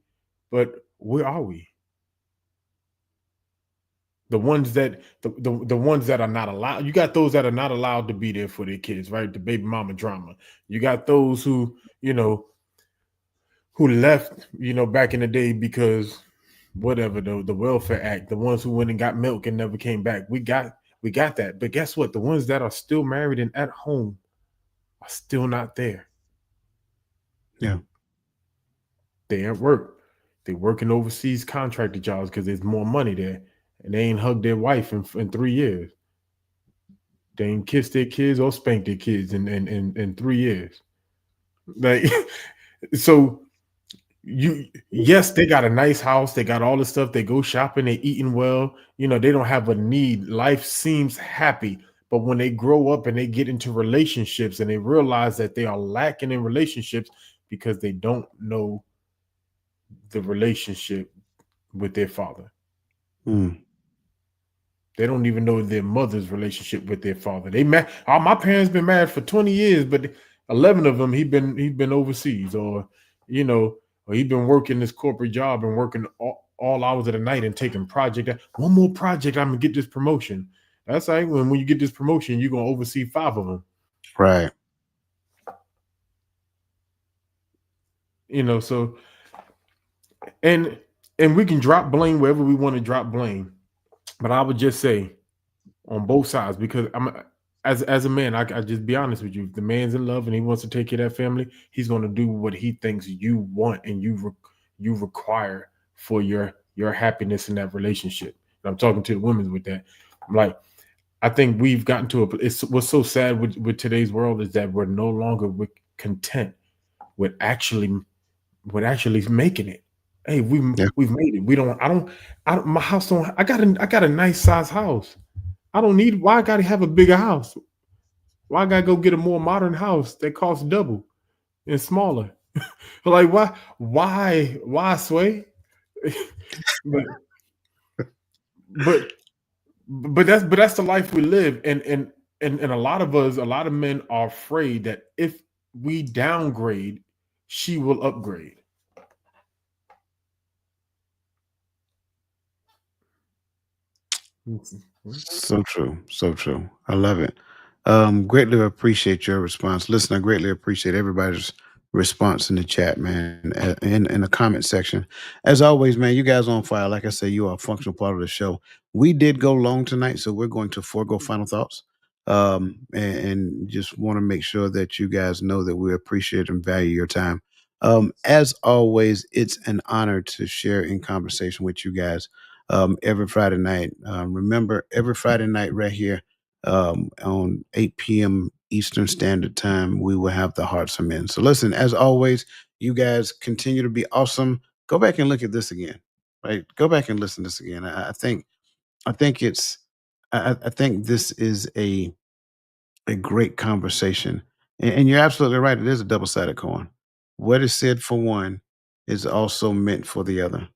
but where are we? The ones that the ones that are not allowed. You got those that are not allowed to be there for their kids, right? The baby mama drama. You got those who who left, back in the day because whatever the welfare act. The ones who went and got milk and never came back. We got that. But guess what? The ones that are still married and at home are still not there. Yeah. They at work. They working overseas contracted jobs because there's more money there. And they ain't hugged their wife in 3 years. They ain't kissed their kids or spanked their kids in 3 years. Like So yes, they got a nice house, they got all the stuff, they go shopping, they eating well, they don't have a need. Life seems happy. But when they grow up and they get into relationships and they realize that they are lacking in relationships because they don't know the relationship with their father. Mm. They don't even know their mother's relationship with their father. They met. My parents been married for 20 years, but 11 of them he been overseas, or you know, or he been working this corporate job and working all hours of the night and taking project. One more project, I'm gonna get this promotion. That's like when you get this promotion, you're gonna oversee 5 of them. Right. So and and we can drop blame wherever we want to drop blame, but I would just say on both sides, because as a man, I just be honest with you. If the man's in love and he wants to take care of that family, he's going to do what he thinks you want and you require for your happiness in that relationship. And I'm talking to the women with that. I'm like, I think we've gotten to it's what's so sad with today's world is that we're no longer content with actually making it. Hey, Yeah. we've made it. I don't my house don't I got a nice size house. I don't need. Why I gotta have a bigger house? Why I gotta go get a more modern house that costs double and smaller? Like why Sway? but but but that's the life we live, and a lot of us, a lot of men are afraid that if we downgrade, she will upgrade. So true. So true. I love it. Greatly appreciate your response. Listen, I greatly appreciate everybody's response in the chat, man, in the comment section. As always, man, you guys on fire. Like I said, you are a functional part of the show. We did go long tonight, so we're going to forego final thoughts. And just want to make sure that you guys know that we appreciate and value your time. As always, it's an honor to share in conversation with you guys every Friday night. Remember, every Friday night right here on 8 p.m. Eastern Standard Time, we will have the Hearts of Men. So listen, as always, you guys continue to be awesome. Go back and look at this again, right? Go back and listen to this again. I think it's, I think this is a great conversation. And you're absolutely right. It is a double-sided coin. What is said for one is also meant for the other,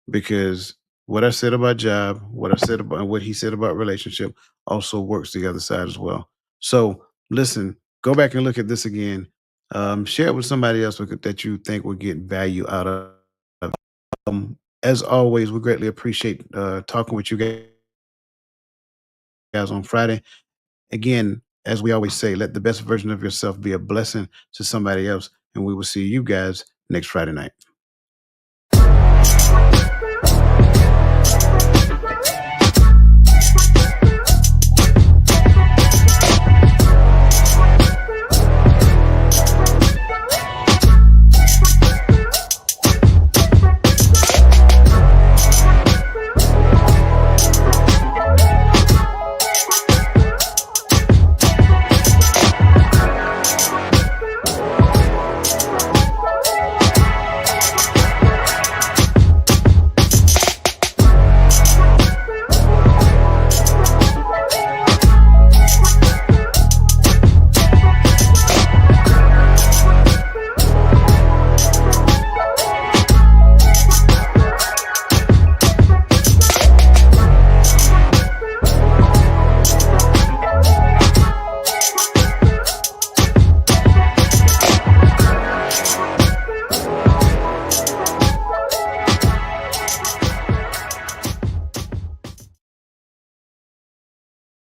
because what I said about job, what I said about what he said about relationship also works the other side as well. So listen, go back and look at this again. Share it with somebody else that you think will get value out of it. As always, we greatly appreciate talking with you guys on Friday. Again, as we always say, let the best version of yourself be a blessing to somebody else. And we will see you guys next Friday night.